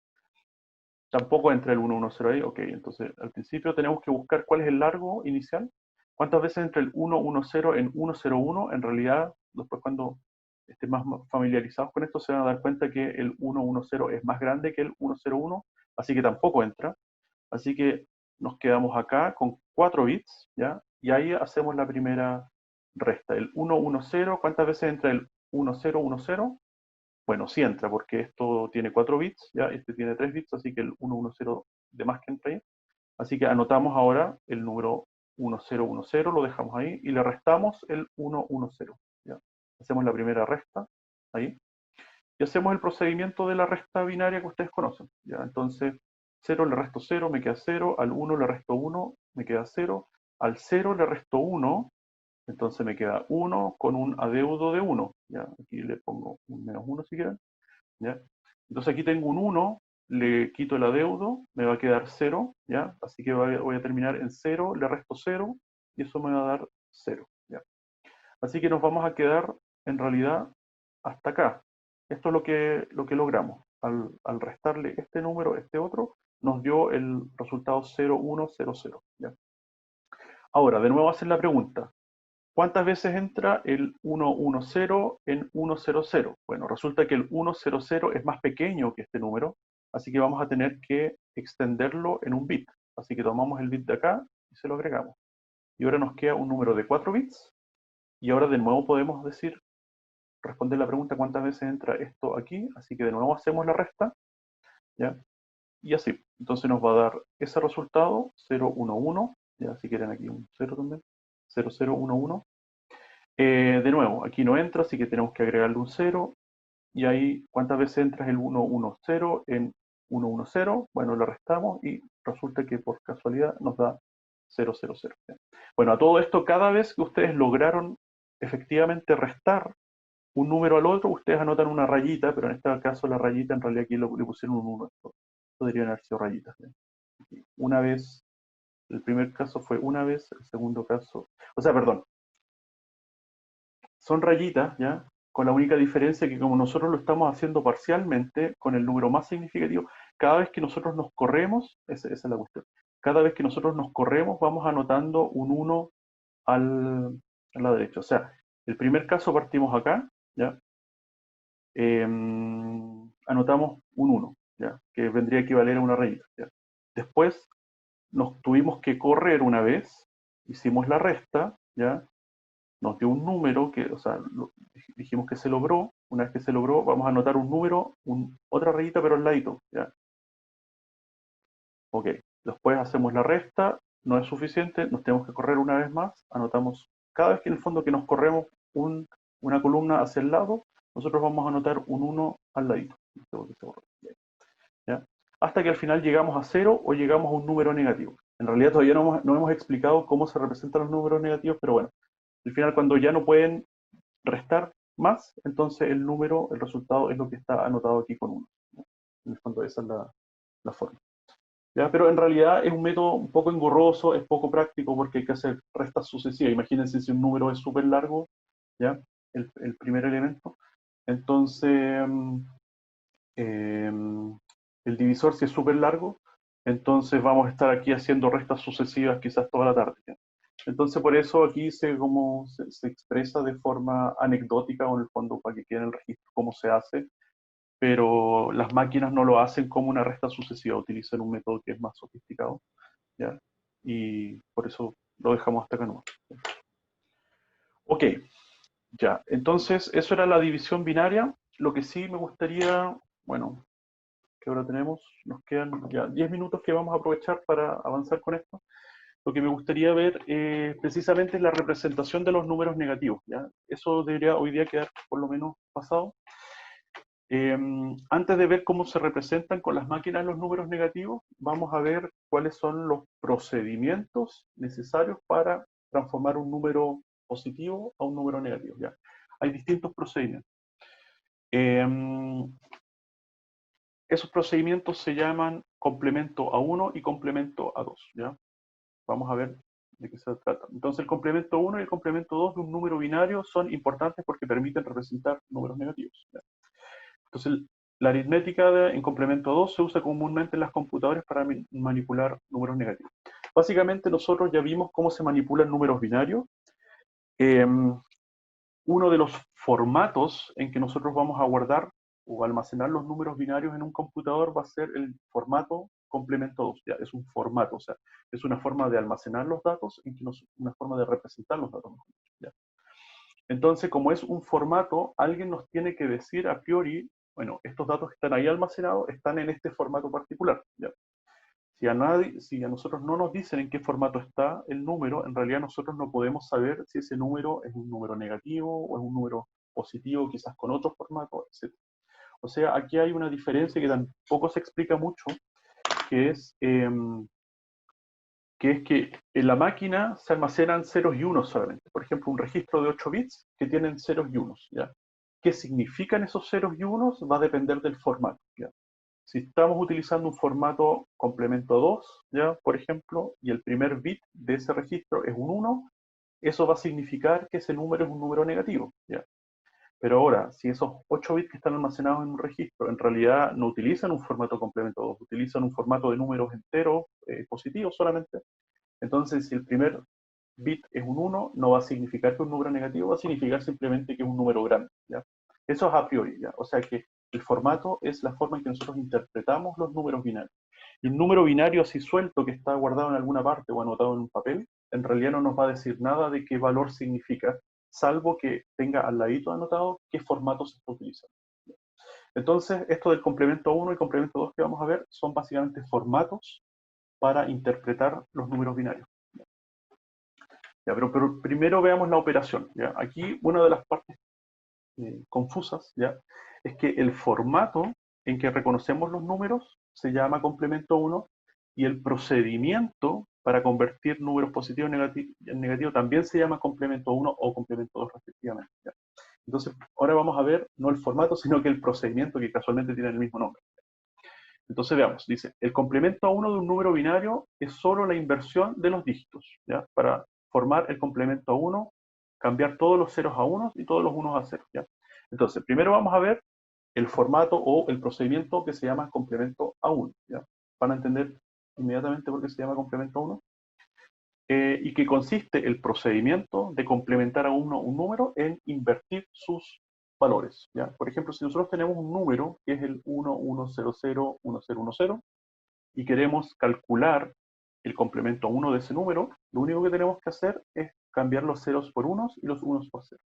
A: Tampoco entra el 110 ahí. Ok, entonces al principio tenemos que buscar cuál es el largo inicial. ¿Cuántas veces entra el 110 en 101? En realidad, después cuando estén más familiarizados con esto, se van a dar cuenta que el 110 es más grande que el 101, así que tampoco entra. Así que nos quedamos acá con 4 bits, ¿ya? Y ahí hacemos la primera resta. El 110, ¿cuántas veces entra el 1010? Bueno, sí entra, porque esto tiene 4 bits, ¿ya? Este tiene 3 bits, así que el 110 de más que entra ahí. Así que anotamos ahora el número 1010, lo dejamos ahí y le restamos el 110. ¿Ya? Hacemos la primera resta, ahí. Y hacemos el procedimiento de la resta binaria que ustedes conocen. ¿Ya? Entonces, 0 le resto 0, me queda 0. Al 1 le resto 1, me queda 0. Al 0 le resto 1, entonces me queda 1 con un adeudo de 1. ¿Ya? Aquí le pongo un menos 1 si quieren. ¿Ya? Entonces aquí tengo un 1, le quito el adeudo, me va a quedar 0, ¿ya? Así que voy a terminar en 0, le resto 0, y eso me va a dar 0, ¿ya? Así que nos vamos a quedar, en realidad, hasta acá. Esto es lo que logramos. Al restarle este número, este otro, nos dio el resultado 0100, ¿ya? Ahora, de nuevo hacen la pregunta. ¿Cuántas veces entra el 110 en 100? Bueno, resulta que el 100 es más pequeño que este número, así que vamos a tener que extenderlo en un bit. Así que tomamos el bit de acá y se lo agregamos. Y ahora nos queda un número de 4 bits. Y ahora de nuevo podemos responder la pregunta cuántas veces entra esto aquí. Así que de nuevo hacemos la resta, ¿ya? Y así. Entonces nos va a dar ese resultado, 011, ya si quieren aquí un 0 también, 0011. De nuevo, aquí no entra, así que tenemos que agregarle un 0. Y ahí, ¿cuántas veces entra el 110 en 110? Bueno, lo restamos y resulta que por casualidad nos da 000. Bueno, a todo esto, cada vez que ustedes lograron efectivamente restar un número al otro, ustedes anotan una rayita, pero en este caso la rayita en realidad aquí le pusieron un 1. Podrían haber sido rayitas. Una vez, el primer caso fue una vez, el segundo caso, o sea, perdón, son rayitas, ¿ya? Con la única diferencia que como nosotros lo estamos haciendo parcialmente, con el número más significativo, cada vez que nosotros nos corremos, esa es la cuestión, cada vez que nosotros nos corremos vamos anotando un 1 a la derecha. O sea, el primer caso partimos acá, ¿ya? Anotamos un 1, ¿ya? Que vendría a equivaler a una rayita, ¿ya? Después nos tuvimos que correr una vez, hicimos la resta, ¿ya? Nos dio un número que, o sea, dijimos que se logró. Una vez que se logró, vamos a anotar un número, otra rayita, pero al ladito, ¿ya? Ok, después hacemos la resta, no es suficiente, nos tenemos que correr una vez más, anotamos, cada vez que en el fondo que nos corremos una columna hacia el lado, nosotros vamos a anotar un 1 al ladito, ¿ya? Hasta que al final llegamos a 0 o llegamos a un número negativo. En realidad todavía no hemos explicado cómo se representan los números negativos, pero bueno, al final cuando ya no pueden restar más, entonces el número, el resultado es lo que está anotado aquí con 1, ¿no? En el fondo esa es la forma. ¿Ya? Pero en realidad es un método un poco engorroso, es poco práctico porque hay que hacer restas sucesivas. Imagínense si un número es súper largo, ¿ya? El primer elemento. Entonces, el divisor si es súper largo, entonces vamos a estar aquí haciendo restas sucesivas quizás toda la tarde, ¿ya? Entonces por eso aquí se expresa de forma anecdótica o en el fondo para que quede en el registro cómo se hace, pero las máquinas no lo hacen como una resta sucesiva, utilizan un método que es más sofisticado, ¿ya? Y por eso lo dejamos hasta acá nomás. Ok, ya, entonces eso era la división binaria. Lo que sí me gustaría, bueno, que ahora tenemos, nos quedan ya 10 minutos que vamos a aprovechar para avanzar con esto. Lo que me gustaría ver precisamente es la representación de los números negativos, ¿ya? Eso debería hoy día quedar por lo menos pasado. Antes de ver cómo se representan con las máquinas los números negativos, vamos a ver cuáles son los procedimientos necesarios para transformar un número positivo a un número negativo, ¿ya? Hay distintos procedimientos. Esos procedimientos se llaman complemento a 1 y complemento a 2, ¿ya? Vamos a ver de qué se trata. Entonces el complemento 1 y el complemento 2 de un número binario son importantes porque permiten representar números negativos, ¿ya? Entonces la aritmética en complemento 2 se usa comúnmente en las computadoras para manipular números negativos. Básicamente nosotros ya vimos cómo se manipulan números binarios. Uno de los formatos en que nosotros vamos a guardar o almacenar los números binarios en un computador va a ser el formato complemento 2. Ya, es un formato, o sea, es una forma de almacenar los datos, una forma de representar los datos. ¿Ya? Entonces, como es un formato, alguien nos tiene que decir a priori, bueno, estos datos que están ahí almacenados están en este formato particular, ¿ya? Si a nosotros no nos dicen en qué formato está el número, en realidad nosotros no podemos saber si ese número es un número negativo o es un número positivo, quizás con otro formato, etc. O sea, aquí hay una diferencia que tampoco se explica mucho, que es que en la máquina se almacenan ceros y unos solamente. Por ejemplo, un registro de 8 bits que tienen ceros y unos, ¿ya? ¿Qué significan esos ceros y unos? Va a depender del formato, ¿ya? Si estamos utilizando un formato complemento 2, ¿ya? Por ejemplo, y el primer bit de ese registro es un 1, eso va a significar que ese número es un número negativo, ¿ya? Pero ahora, si esos 8 bits que están almacenados en un registro en realidad no utilizan un formato complemento 2, utilizan un formato de números enteros positivos solamente, entonces si el primer bit es un 1, no va a significar que es un número negativo, va a significar simplemente que es un número grande, ¿ya? Eso es a priori, ¿ya? O sea que el formato es la forma en que nosotros interpretamos los números binarios. Y un número binario así suelto que está guardado en alguna parte o anotado en un papel, en realidad no nos va a decir nada de qué valor significa, salvo que tenga al ladito anotado qué formato se está utilizando. Entonces, esto del complemento 1 y complemento 2 que vamos a ver son básicamente formatos para interpretar los números binarios. Ya, pero primero veamos la operación, ¿ya? Aquí una de las partes confusas, ¿ya? Es que el formato en que reconocemos los números se llama complemento 1 y el procedimiento para convertir números positivos en negativos también se llama complemento 1 o complemento 2 respectivamente, ¿ya? Entonces, ahora vamos a ver no el formato, sino que el procedimiento, que casualmente tiene el mismo nombre. Entonces veamos, dice, el complemento a 1 de un número binario es solo la inversión de los dígitos, ¿ya? Para formar el complemento a 1, cambiar todos los ceros a unos y todos los unos a ceros, ¿ya? Entonces, primero vamos a ver el formato o el procedimiento que se llama complemento a 1, ¿ya? Van a entender inmediatamente por qué se llama complemento a 1. Y que consiste el procedimiento de complementar a uno un número en invertir sus valores, ¿ya? Por ejemplo, si nosotros tenemos un número que es el 11001010 y queremos calcular el complemento a 1 de ese número, lo único que tenemos que hacer es cambiar los ceros por unos y los unos por ceros.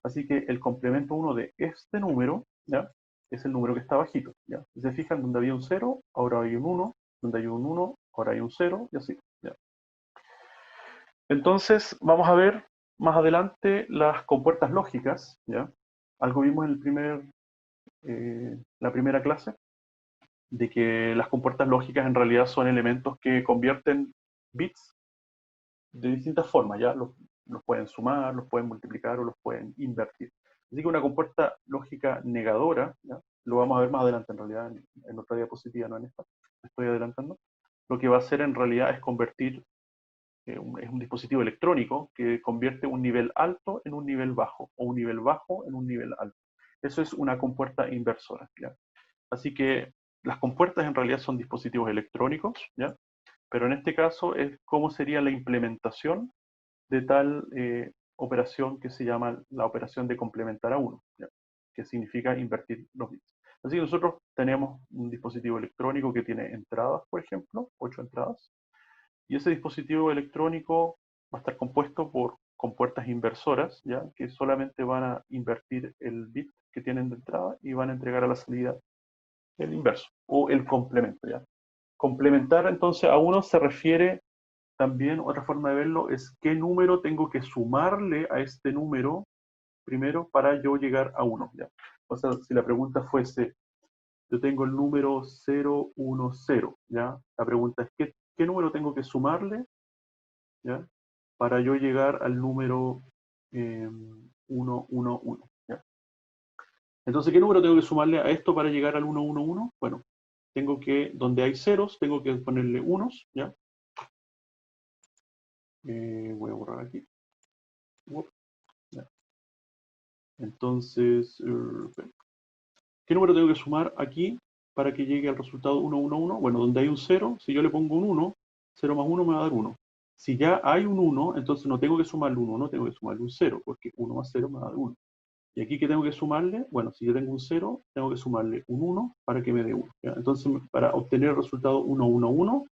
A: Así que el complemento 1 de este número, ¿ya? Es el número que está bajito, ¿ya? Si se fijan, donde había un 0, ahora hay un 1, donde hay un 1, ahora hay un 0, y así, ¿ya? Entonces, vamos a ver más adelante las compuertas lógicas, ¿ya? Algo vimos en la primera clase, de que las compuertas lógicas en realidad son elementos que convierten bits de distintas formas, ¿ya? Los pueden sumar, los pueden multiplicar o los pueden invertir. Así que una compuerta lógica negadora, ¿ya? Lo vamos a ver más adelante en realidad, en otra diapositiva, no en esta, me estoy adelantando. Lo que va a hacer en realidad es convertir es un dispositivo electrónico que convierte un nivel alto en un nivel bajo, o un nivel bajo en un nivel alto. Eso es una compuerta inversora, ¿ya? Así que las compuertas en realidad son dispositivos electrónicos, ¿ya? Pero en este caso es cómo sería la implementación de tal operación que se llama la operación de complementar a uno, ¿ya? Que significa invertir los bits. Así que nosotros tenemos un dispositivo electrónico que tiene entradas, por ejemplo, 8 entradas, y ese dispositivo electrónico va a estar compuesto por compuertas inversoras, ¿ya? Que solamente van a invertir el bit que tienen de entrada y van a entregar a la salida el inverso o el complemento, ¿ya? Complementar entonces a uno se refiere también, otra forma de verlo es qué número tengo que sumarle a este número primero para yo llegar a 1, ¿ya? O sea, si la pregunta fuese, yo tengo el número 010, ¿ya? La pregunta es, ¿qué número tengo que sumarle, ¿ya? Para yo llegar al número 111, ¿ya? Entonces, ¿qué número tengo que sumarle a esto para llegar al 111? Bueno, tengo que, donde hay ceros, tengo que ponerle unos, ¿ya? Voy a borrar aquí. ¿Ya? Entonces, ¿qué número tengo que sumar aquí para que llegue al resultado 111? Bueno, donde hay un 0, si yo le pongo un 1, 0 más 1 me va a dar 1. Si ya hay un 1, entonces no tengo que sumarle un 1, tengo que sumarle un 0, porque 1 más 0 me va a dar 1. Y aquí, ¿qué tengo que sumarle? Bueno, si yo tengo un 0, tengo que sumarle un 1 para que me dé 1. ¿Ya? Entonces, para obtener el resultado 111,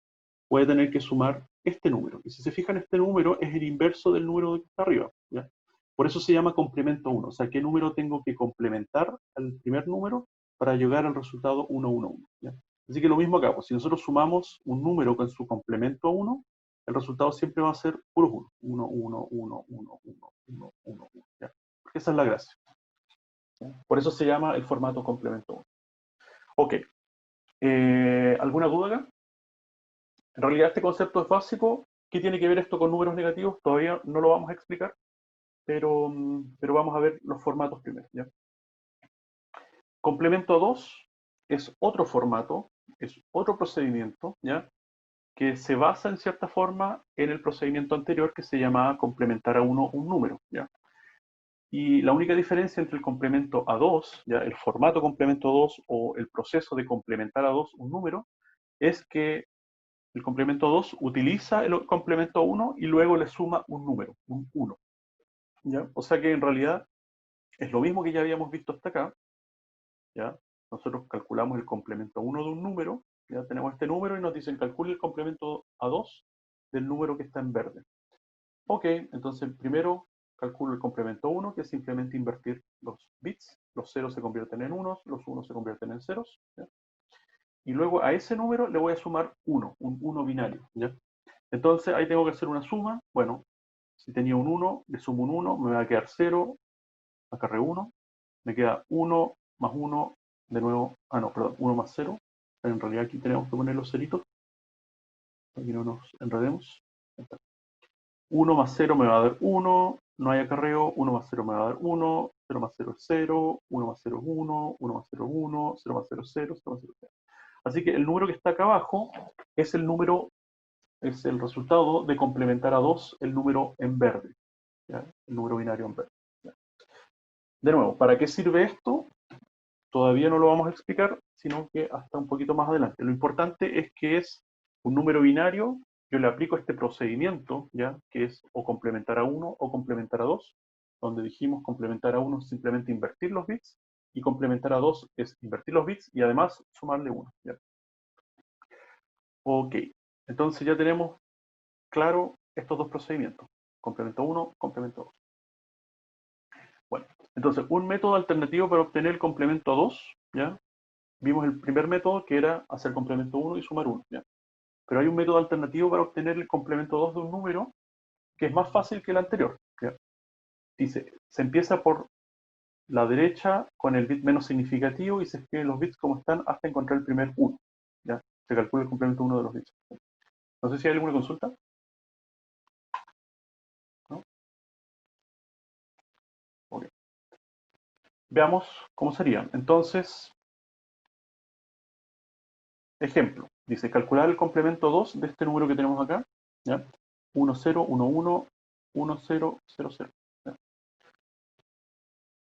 A: voy a tener que sumar este número. Y si se fijan, este número es el inverso del número que está arriba, ¿ya? Por eso se llama complemento 1. O sea, ¿qué número tengo que complementar al primer número para llegar al resultado 111? ¿Ya? Así que lo mismo acá, pues si nosotros sumamos un número con su complemento 1, el resultado siempre va a ser puros 1. 1, 1, 1, 1, 1, 1, 1, 1. ¿Ya? Porque esa es la gracia. ¿Ya? Por eso se llama el formato complemento 1. Ok. ¿Alguna duda acá? En realidad este concepto es básico. ¿Qué tiene que ver esto con números negativos? Todavía no lo vamos a explicar, pero vamos a ver los formatos primero. ¿Ya? Complemento 2 es otro formato, es otro procedimiento, ¿ya? Que se basa en cierta forma en el procedimiento anterior que se llamaba complementar a 1 un número, ¿ya? Y la única diferencia entre el complemento a 2, ¿ya? El formato complemento 2 o el proceso de complementar a 2 un número, es que el complemento 2 utiliza el complemento 1 y luego le suma un número, un 1, ¿ya? O sea que en realidad es lo mismo que ya habíamos visto hasta acá, ¿ya? Nosotros calculamos el complemento 1 de un número, ya tenemos este número y nos dicen calcule el complemento a 2 del número que está en verde. Ok, entonces primero calculo el complemento 1, que es simplemente invertir los bits, los ceros se convierten en unos, los unos se convierten en ceros, ¿ya? Y luego a ese número le voy a sumar 1, un 1 binario, ¿ya? Entonces ahí tengo que hacer una suma, bueno, si tenía un 1, le sumo un 1, me va a quedar 0, acarreo 1, me queda 1 más 1, de nuevo, no, perdón, 1 más 0, pero en realidad aquí tenemos que poner los ceritos, para que no nos enredemos. 1 más 0 me va a dar 1, no hay acarreo, 1 más 0 me va a dar 1, 0 más 0 es 0, 1 más 0 es 1, 1 más 0 es 1, 0 más 0 es 0, 0 más 0 es 0. Así que el número que está acá abajo es el número, es el resultado de complementar a 2 el número en verde, ¿ya? El número binario en verde. ¿Ya? De nuevo, ¿para qué sirve esto? Todavía no lo vamos a explicar, sino que hasta un poquito más adelante. Lo importante es que es un número binario, yo le aplico este procedimiento, ¿ya? Que es o complementar a 1 o complementar a 2, donde dijimos complementar a 1 es simplemente invertir los bits, y complementar a 2 es invertir los bits y además sumarle 1. ¿Ya? Ok, entonces ya tenemos claro estos dos procedimientos, complemento 1, complemento 2. Bueno, entonces un método alternativo para obtener el complemento 2, ¿ya? Vimos el primer método que era hacer complemento 1 y sumar 1, ¿ya? Pero hay un método alternativo para obtener el complemento 2 de un número que es más fácil que el anterior, ¿ya? Dice, se empieza por la derecha con el bit menos significativo y se escriben los bits como están hasta encontrar el primer 1, ¿ya? Se calcula el complemento 1 de los bits. No sé si hay alguna consulta. ¿No? Okay. Veamos cómo serían. Entonces, ejemplo, dice calcular el complemento 2 de este número que tenemos acá, ¿ya? 1, 0, 1, 1, 1, 0, 0, 0. ¿Ya?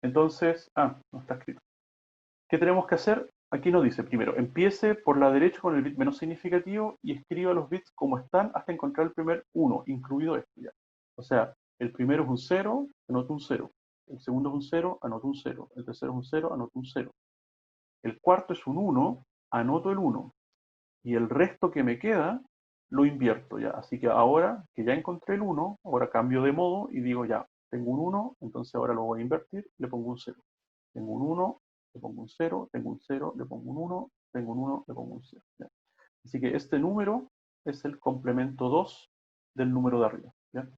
A: Entonces, no está escrito. ¿Qué tenemos que hacer? Aquí nos dice, primero, empiece por la derecha con el bit menos significativo y escriba los bits como están hasta encontrar el primer 1, incluido este ya. O sea, el primero es un 0, anoto un 0. El segundo es un 0, anoto un 0. El tercero es un 0, anoto un 0. El cuarto es un 1, anoto el 1. Y el resto que me queda, lo invierto ya. Así que ahora que ya encontré el 1, ahora cambio de modo y digo ya, tengo un 1, entonces ahora lo voy a invertir, le pongo un 0. Tengo un 1, le pongo un 0, tengo un 0, le pongo un 1, tengo un 1, le pongo un 0. ¿Ya? Así que este número es el complemento 2 del número de arriba. ¿Ya?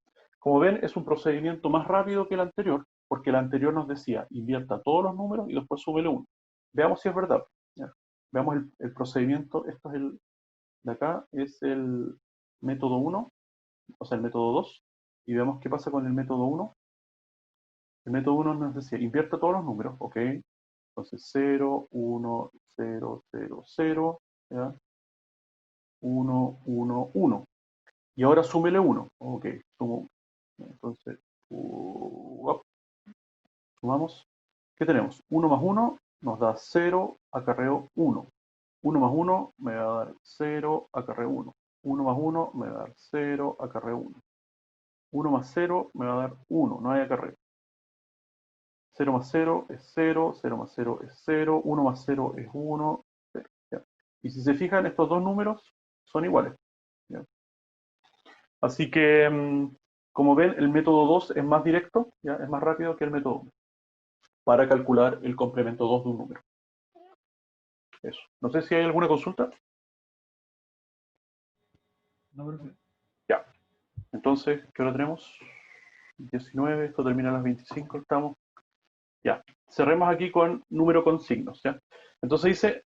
A: Como ven, es un procedimiento más rápido que el anterior, porque el anterior nos decía, invierta todos los números y después súbele 1. Veamos si es verdad. ¿Ya? Veamos el procedimiento, esto es el de acá, es el método 1, o sea, el método 2, y veamos qué pasa con el método 1. El método 1 nos decía, invierta todos los números, ¿ok? Entonces 0, 1, 0, 0, 0, ¿ya? 1, 1, 1. Y ahora súmele 1. Ok, sumo. Entonces, sumamos. ¿Qué tenemos? 1 más 1 nos da 0, acarreo 1. 1 más 1 me va a dar 0, acarreo 1. 1 más 1 me va a dar 0, acarreo 1. 1 más 0 me va a dar 1, no hay acarreo. 0 más 0 es 0, 0 más 0 es 0, 1 más 0 es 1, 0. ¿Ya? Y si se fijan, estos dos números son iguales. ¿Ya? Así que, como ven, el método 2 es más directo, ¿ya? Es más rápido que el método 1 para calcular el complemento 2 de un número. Eso. No sé si hay alguna consulta.
C: No, profe.
A: Ya. Entonces, ¿qué hora tenemos? 19, esto termina a las 25, estamos. Ya. Cerremos aquí con número con signos, ¿ya? Entonces dice,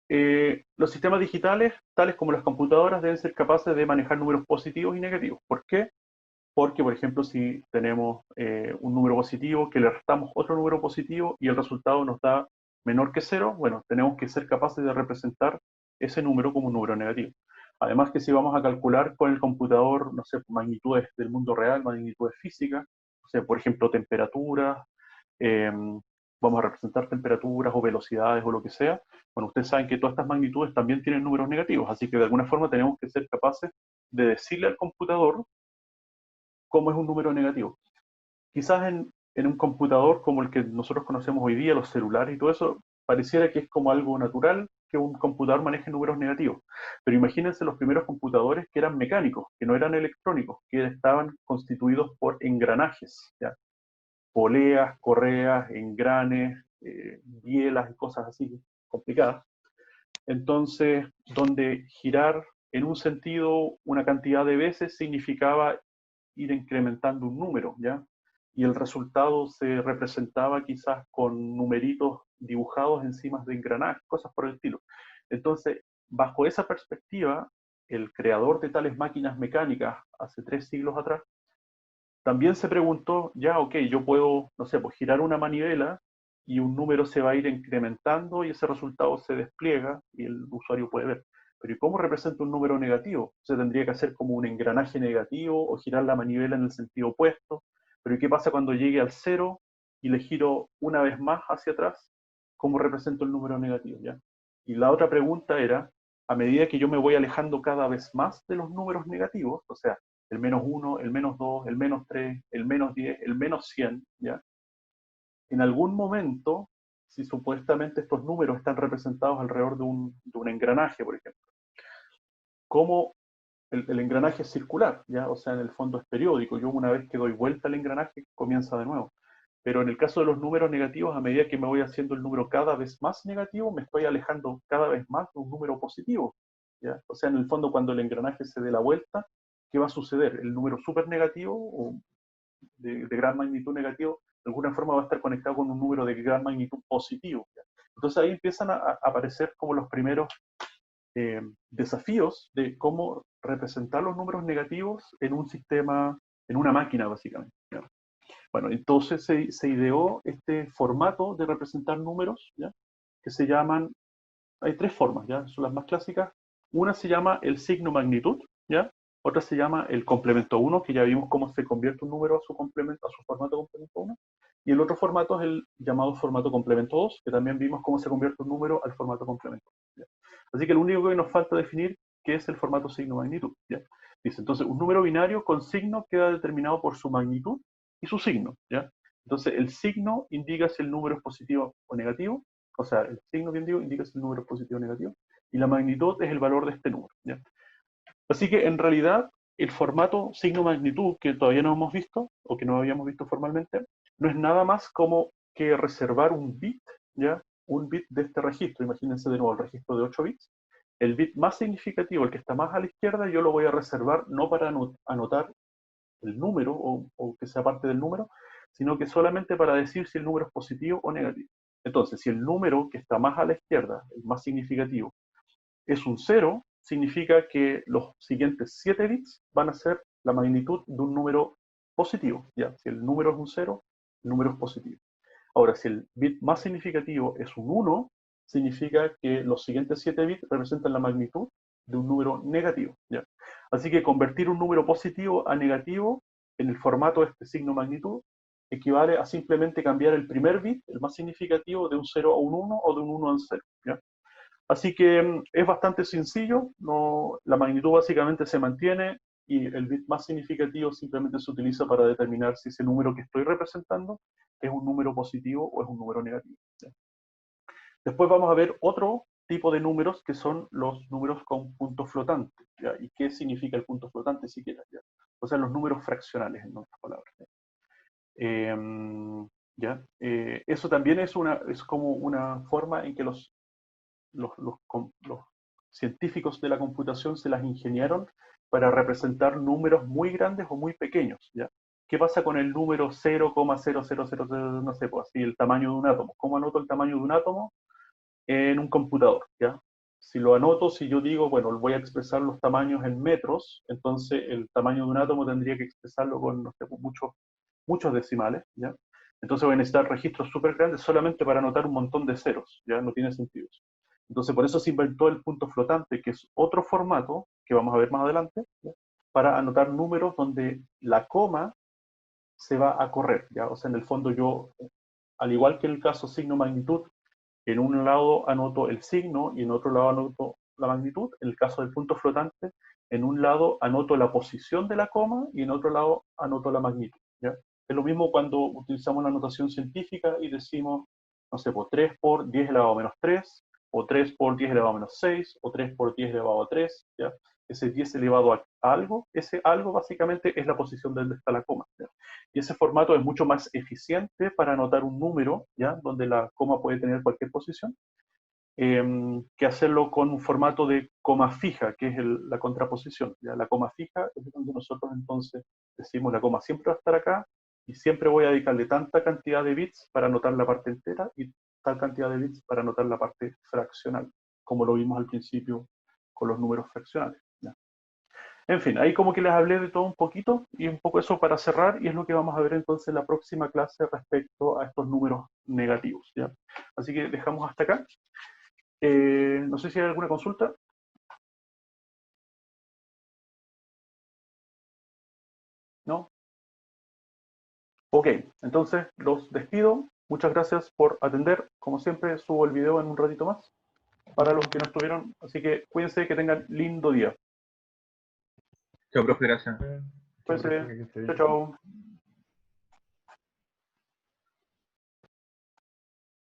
A: los sistemas digitales, tales como las computadoras, deben ser capaces de manejar números positivos y negativos. ¿Por qué? Porque, por ejemplo, si tenemos un número positivo que le restamos otro número positivo y el resultado nos da menor que cero, bueno, tenemos que ser capaces de representar ese número como un número negativo. Además que si vamos a calcular con el computador, no sé, magnitudes del mundo real, magnitudes físicas, o sea, por ejemplo, temperaturas, eh, vamos a representar temperaturas o velocidades o lo que sea, bueno, ustedes saben que todas estas magnitudes también tienen números negativos, así que de alguna forma tenemos que ser capaces de decirle al computador cómo es un número negativo. Quizás en un computador como el que nosotros conocemos hoy día, los celulares y todo eso, pareciera que es como algo natural que un computador maneje números negativos. Pero imagínense los primeros computadores que eran mecánicos, que no eran electrónicos, que estaban constituidos por engranajes, ¿ya? Poleas, correas, engranes, bielas y cosas así complicadas. Entonces, donde girar en un sentido una cantidad de veces significaba ir incrementando un número, ¿ya? Y el resultado se representaba quizás con numeritos dibujados encima de engranajes, cosas por el estilo. Entonces, bajo esa perspectiva, el creador de tales máquinas mecánicas hace 3 siglos atrás, también se preguntó, ya, ok, yo puedo, no sé, pues girar una manivela y un número se va a ir incrementando y ese resultado se despliega y el usuario puede ver. Pero ¿y cómo representa un número negativo? Se tendría que hacer como un engranaje negativo o girar la manivela en el sentido opuesto. Pero ¿y qué pasa cuando llegue al cero y le giro una vez más hacia atrás? ¿Cómo represento el número negativo? ¿Ya? Y la otra pregunta era, a medida que yo me voy alejando cada vez más de los números negativos, o sea, el -1, el -2, el -3, el -10, el -100, ¿ya? En algún momento, si supuestamente estos números están representados alrededor de un engranaje, por ejemplo, como el engranaje es circular, ¿ya? O sea, en el fondo es periódico. Yo una vez que doy vuelta al engranaje, comienza de nuevo. Pero en el caso de los números negativos, a medida que me voy haciendo el número cada vez más negativo, me estoy alejando cada vez más de un número positivo, ¿ya? O sea, en el fondo, cuando el engranaje se dé la vuelta, ¿qué va a suceder? El número súper negativo o de gran magnitud negativo, de alguna forma va a estar conectado con un número de gran magnitud positivo, ¿ya? Entonces ahí empiezan a aparecer como los primeros desafíos de cómo representar los números negativos en un sistema, en una máquina básicamente, ¿ya? Bueno, entonces se ideó este formato de representar números, ¿ya? Que se llaman, hay 3 formas, ¿ya? Son las más clásicas. Una se llama el signo magnitud, ¿ya? Otra se llama el complemento 1, que ya vimos cómo se convierte un número a su complemento, a su formato complemento 1. Y el otro formato es el llamado formato complemento 2, que también vimos cómo se convierte un número al formato complemento, ¿ya? Así que lo único que nos falta definir qué es el formato signo magnitud, ¿ya? Dice, entonces, un número binario con signo queda determinado por su magnitud y su signo, ¿ya? Entonces, el signo indica si el número es positivo o negativo, o sea, el signo que indica si el número es positivo o negativo, y la magnitud es el valor de este número, ¿ya? Así que en realidad el formato signo-magnitud que todavía no hemos visto, o que no habíamos visto formalmente, no es nada más como que reservar un bit, ¿ya? Un bit de este registro. Imagínense de nuevo el registro de 8 bits. El bit más significativo, el que está más a la izquierda, yo lo voy a reservar no para anotar el número o que sea parte del número, sino que solamente para decir si el número es positivo o negativo. Entonces, si el número que está más a la izquierda, el más significativo, es un 0, significa que los siguientes 7 bits van a ser la magnitud de un número positivo, ¿ya? Si el número es un 0, el número es positivo. Ahora, si el bit más significativo es un 1, significa que los siguientes 7 bits representan la magnitud de un número negativo, ¿ya? Así que convertir un número positivo a negativo en el formato de este signo magnitud equivale a simplemente cambiar el primer bit, el más significativo, de un 0 a un 1 o de un 1 a un 0, ¿ya? Así que es bastante sencillo, no, la magnitud básicamente se mantiene y el bit más significativo simplemente se utiliza para determinar si ese número que estoy representando es un número positivo o es un número negativo, ¿ya? Después vamos a ver otro tipo de números que son los números con punto flotante, ¿ya? ¿Y qué significa el punto flotante siquiera, ¿ya? O sea, los números fraccionales, en otras palabras, ¿ya? ¿Ya? Eso también es como una forma en que los los científicos de la computación se las ingeniaron para representar números muy grandes o muy pequeños, ¿ya? ¿Qué pasa con el número 0,0000, no sé, pues así, el tamaño de un átomo? ¿Cómo anoto el tamaño de un átomo en un computador, ¿ya? Si lo anoto, si yo digo, bueno, voy a expresar los tamaños en metros, entonces el tamaño de un átomo tendría que expresarlo con, no sé, muchos decimales, ¿ya? Entonces voy a necesitar registros súper grandes solamente para anotar un montón de ceros, ¿ya? No tiene sentido. Entonces por eso se inventó el punto flotante, que es otro formato, que vamos a ver más adelante, ¿ya? Para anotar números donde la coma se va a correr, ¿ya? O sea, en el fondo yo, al igual que el caso signo-magnitud, en un lado anoto el signo y en otro lado anoto la magnitud. En el caso del punto flotante, en un lado anoto la posición de la coma y en otro lado anoto la magnitud, ¿ya? Es lo mismo cuando utilizamos la notación científica y decimos, no sé, pues 3 por 10 elevado a menos 3, o 3 por 10 elevado a menos 6, o 3 por 10 elevado a 3, ¿ya? Ese 10 elevado a algo, ese algo básicamente es la posición donde está la coma, ¿ya? Y ese formato es mucho más eficiente para anotar un número, ¿ya? Donde la coma puede tener cualquier posición, que hacerlo con un formato de coma fija, que es la contraposición, ¿ya? La coma fija es donde nosotros entonces decimos la coma siempre va a estar acá y siempre voy a dedicarle tanta cantidad de bits para anotar la parte entera y tal cantidad de bits para anotar la parte fraccional, como lo vimos al principio con los números fraccionales, ¿ya? En fin, ahí como que les hablé de todo un poquito y un poco eso para cerrar y es lo que vamos a ver entonces en la próxima clase respecto a estos números negativos, ¿ya? Así que dejamos hasta acá. No sé si hay alguna consulta. ¿No? Ok, entonces los despido. Muchas gracias por atender. Como siempre, subo el video en un ratito más para los que no estuvieron. Así que cuídense, que tengan lindo día.
D: Chao, profe, gracias.
A: Cuídense.
B: Que esté
A: Chao,
B: bien.
A: chao.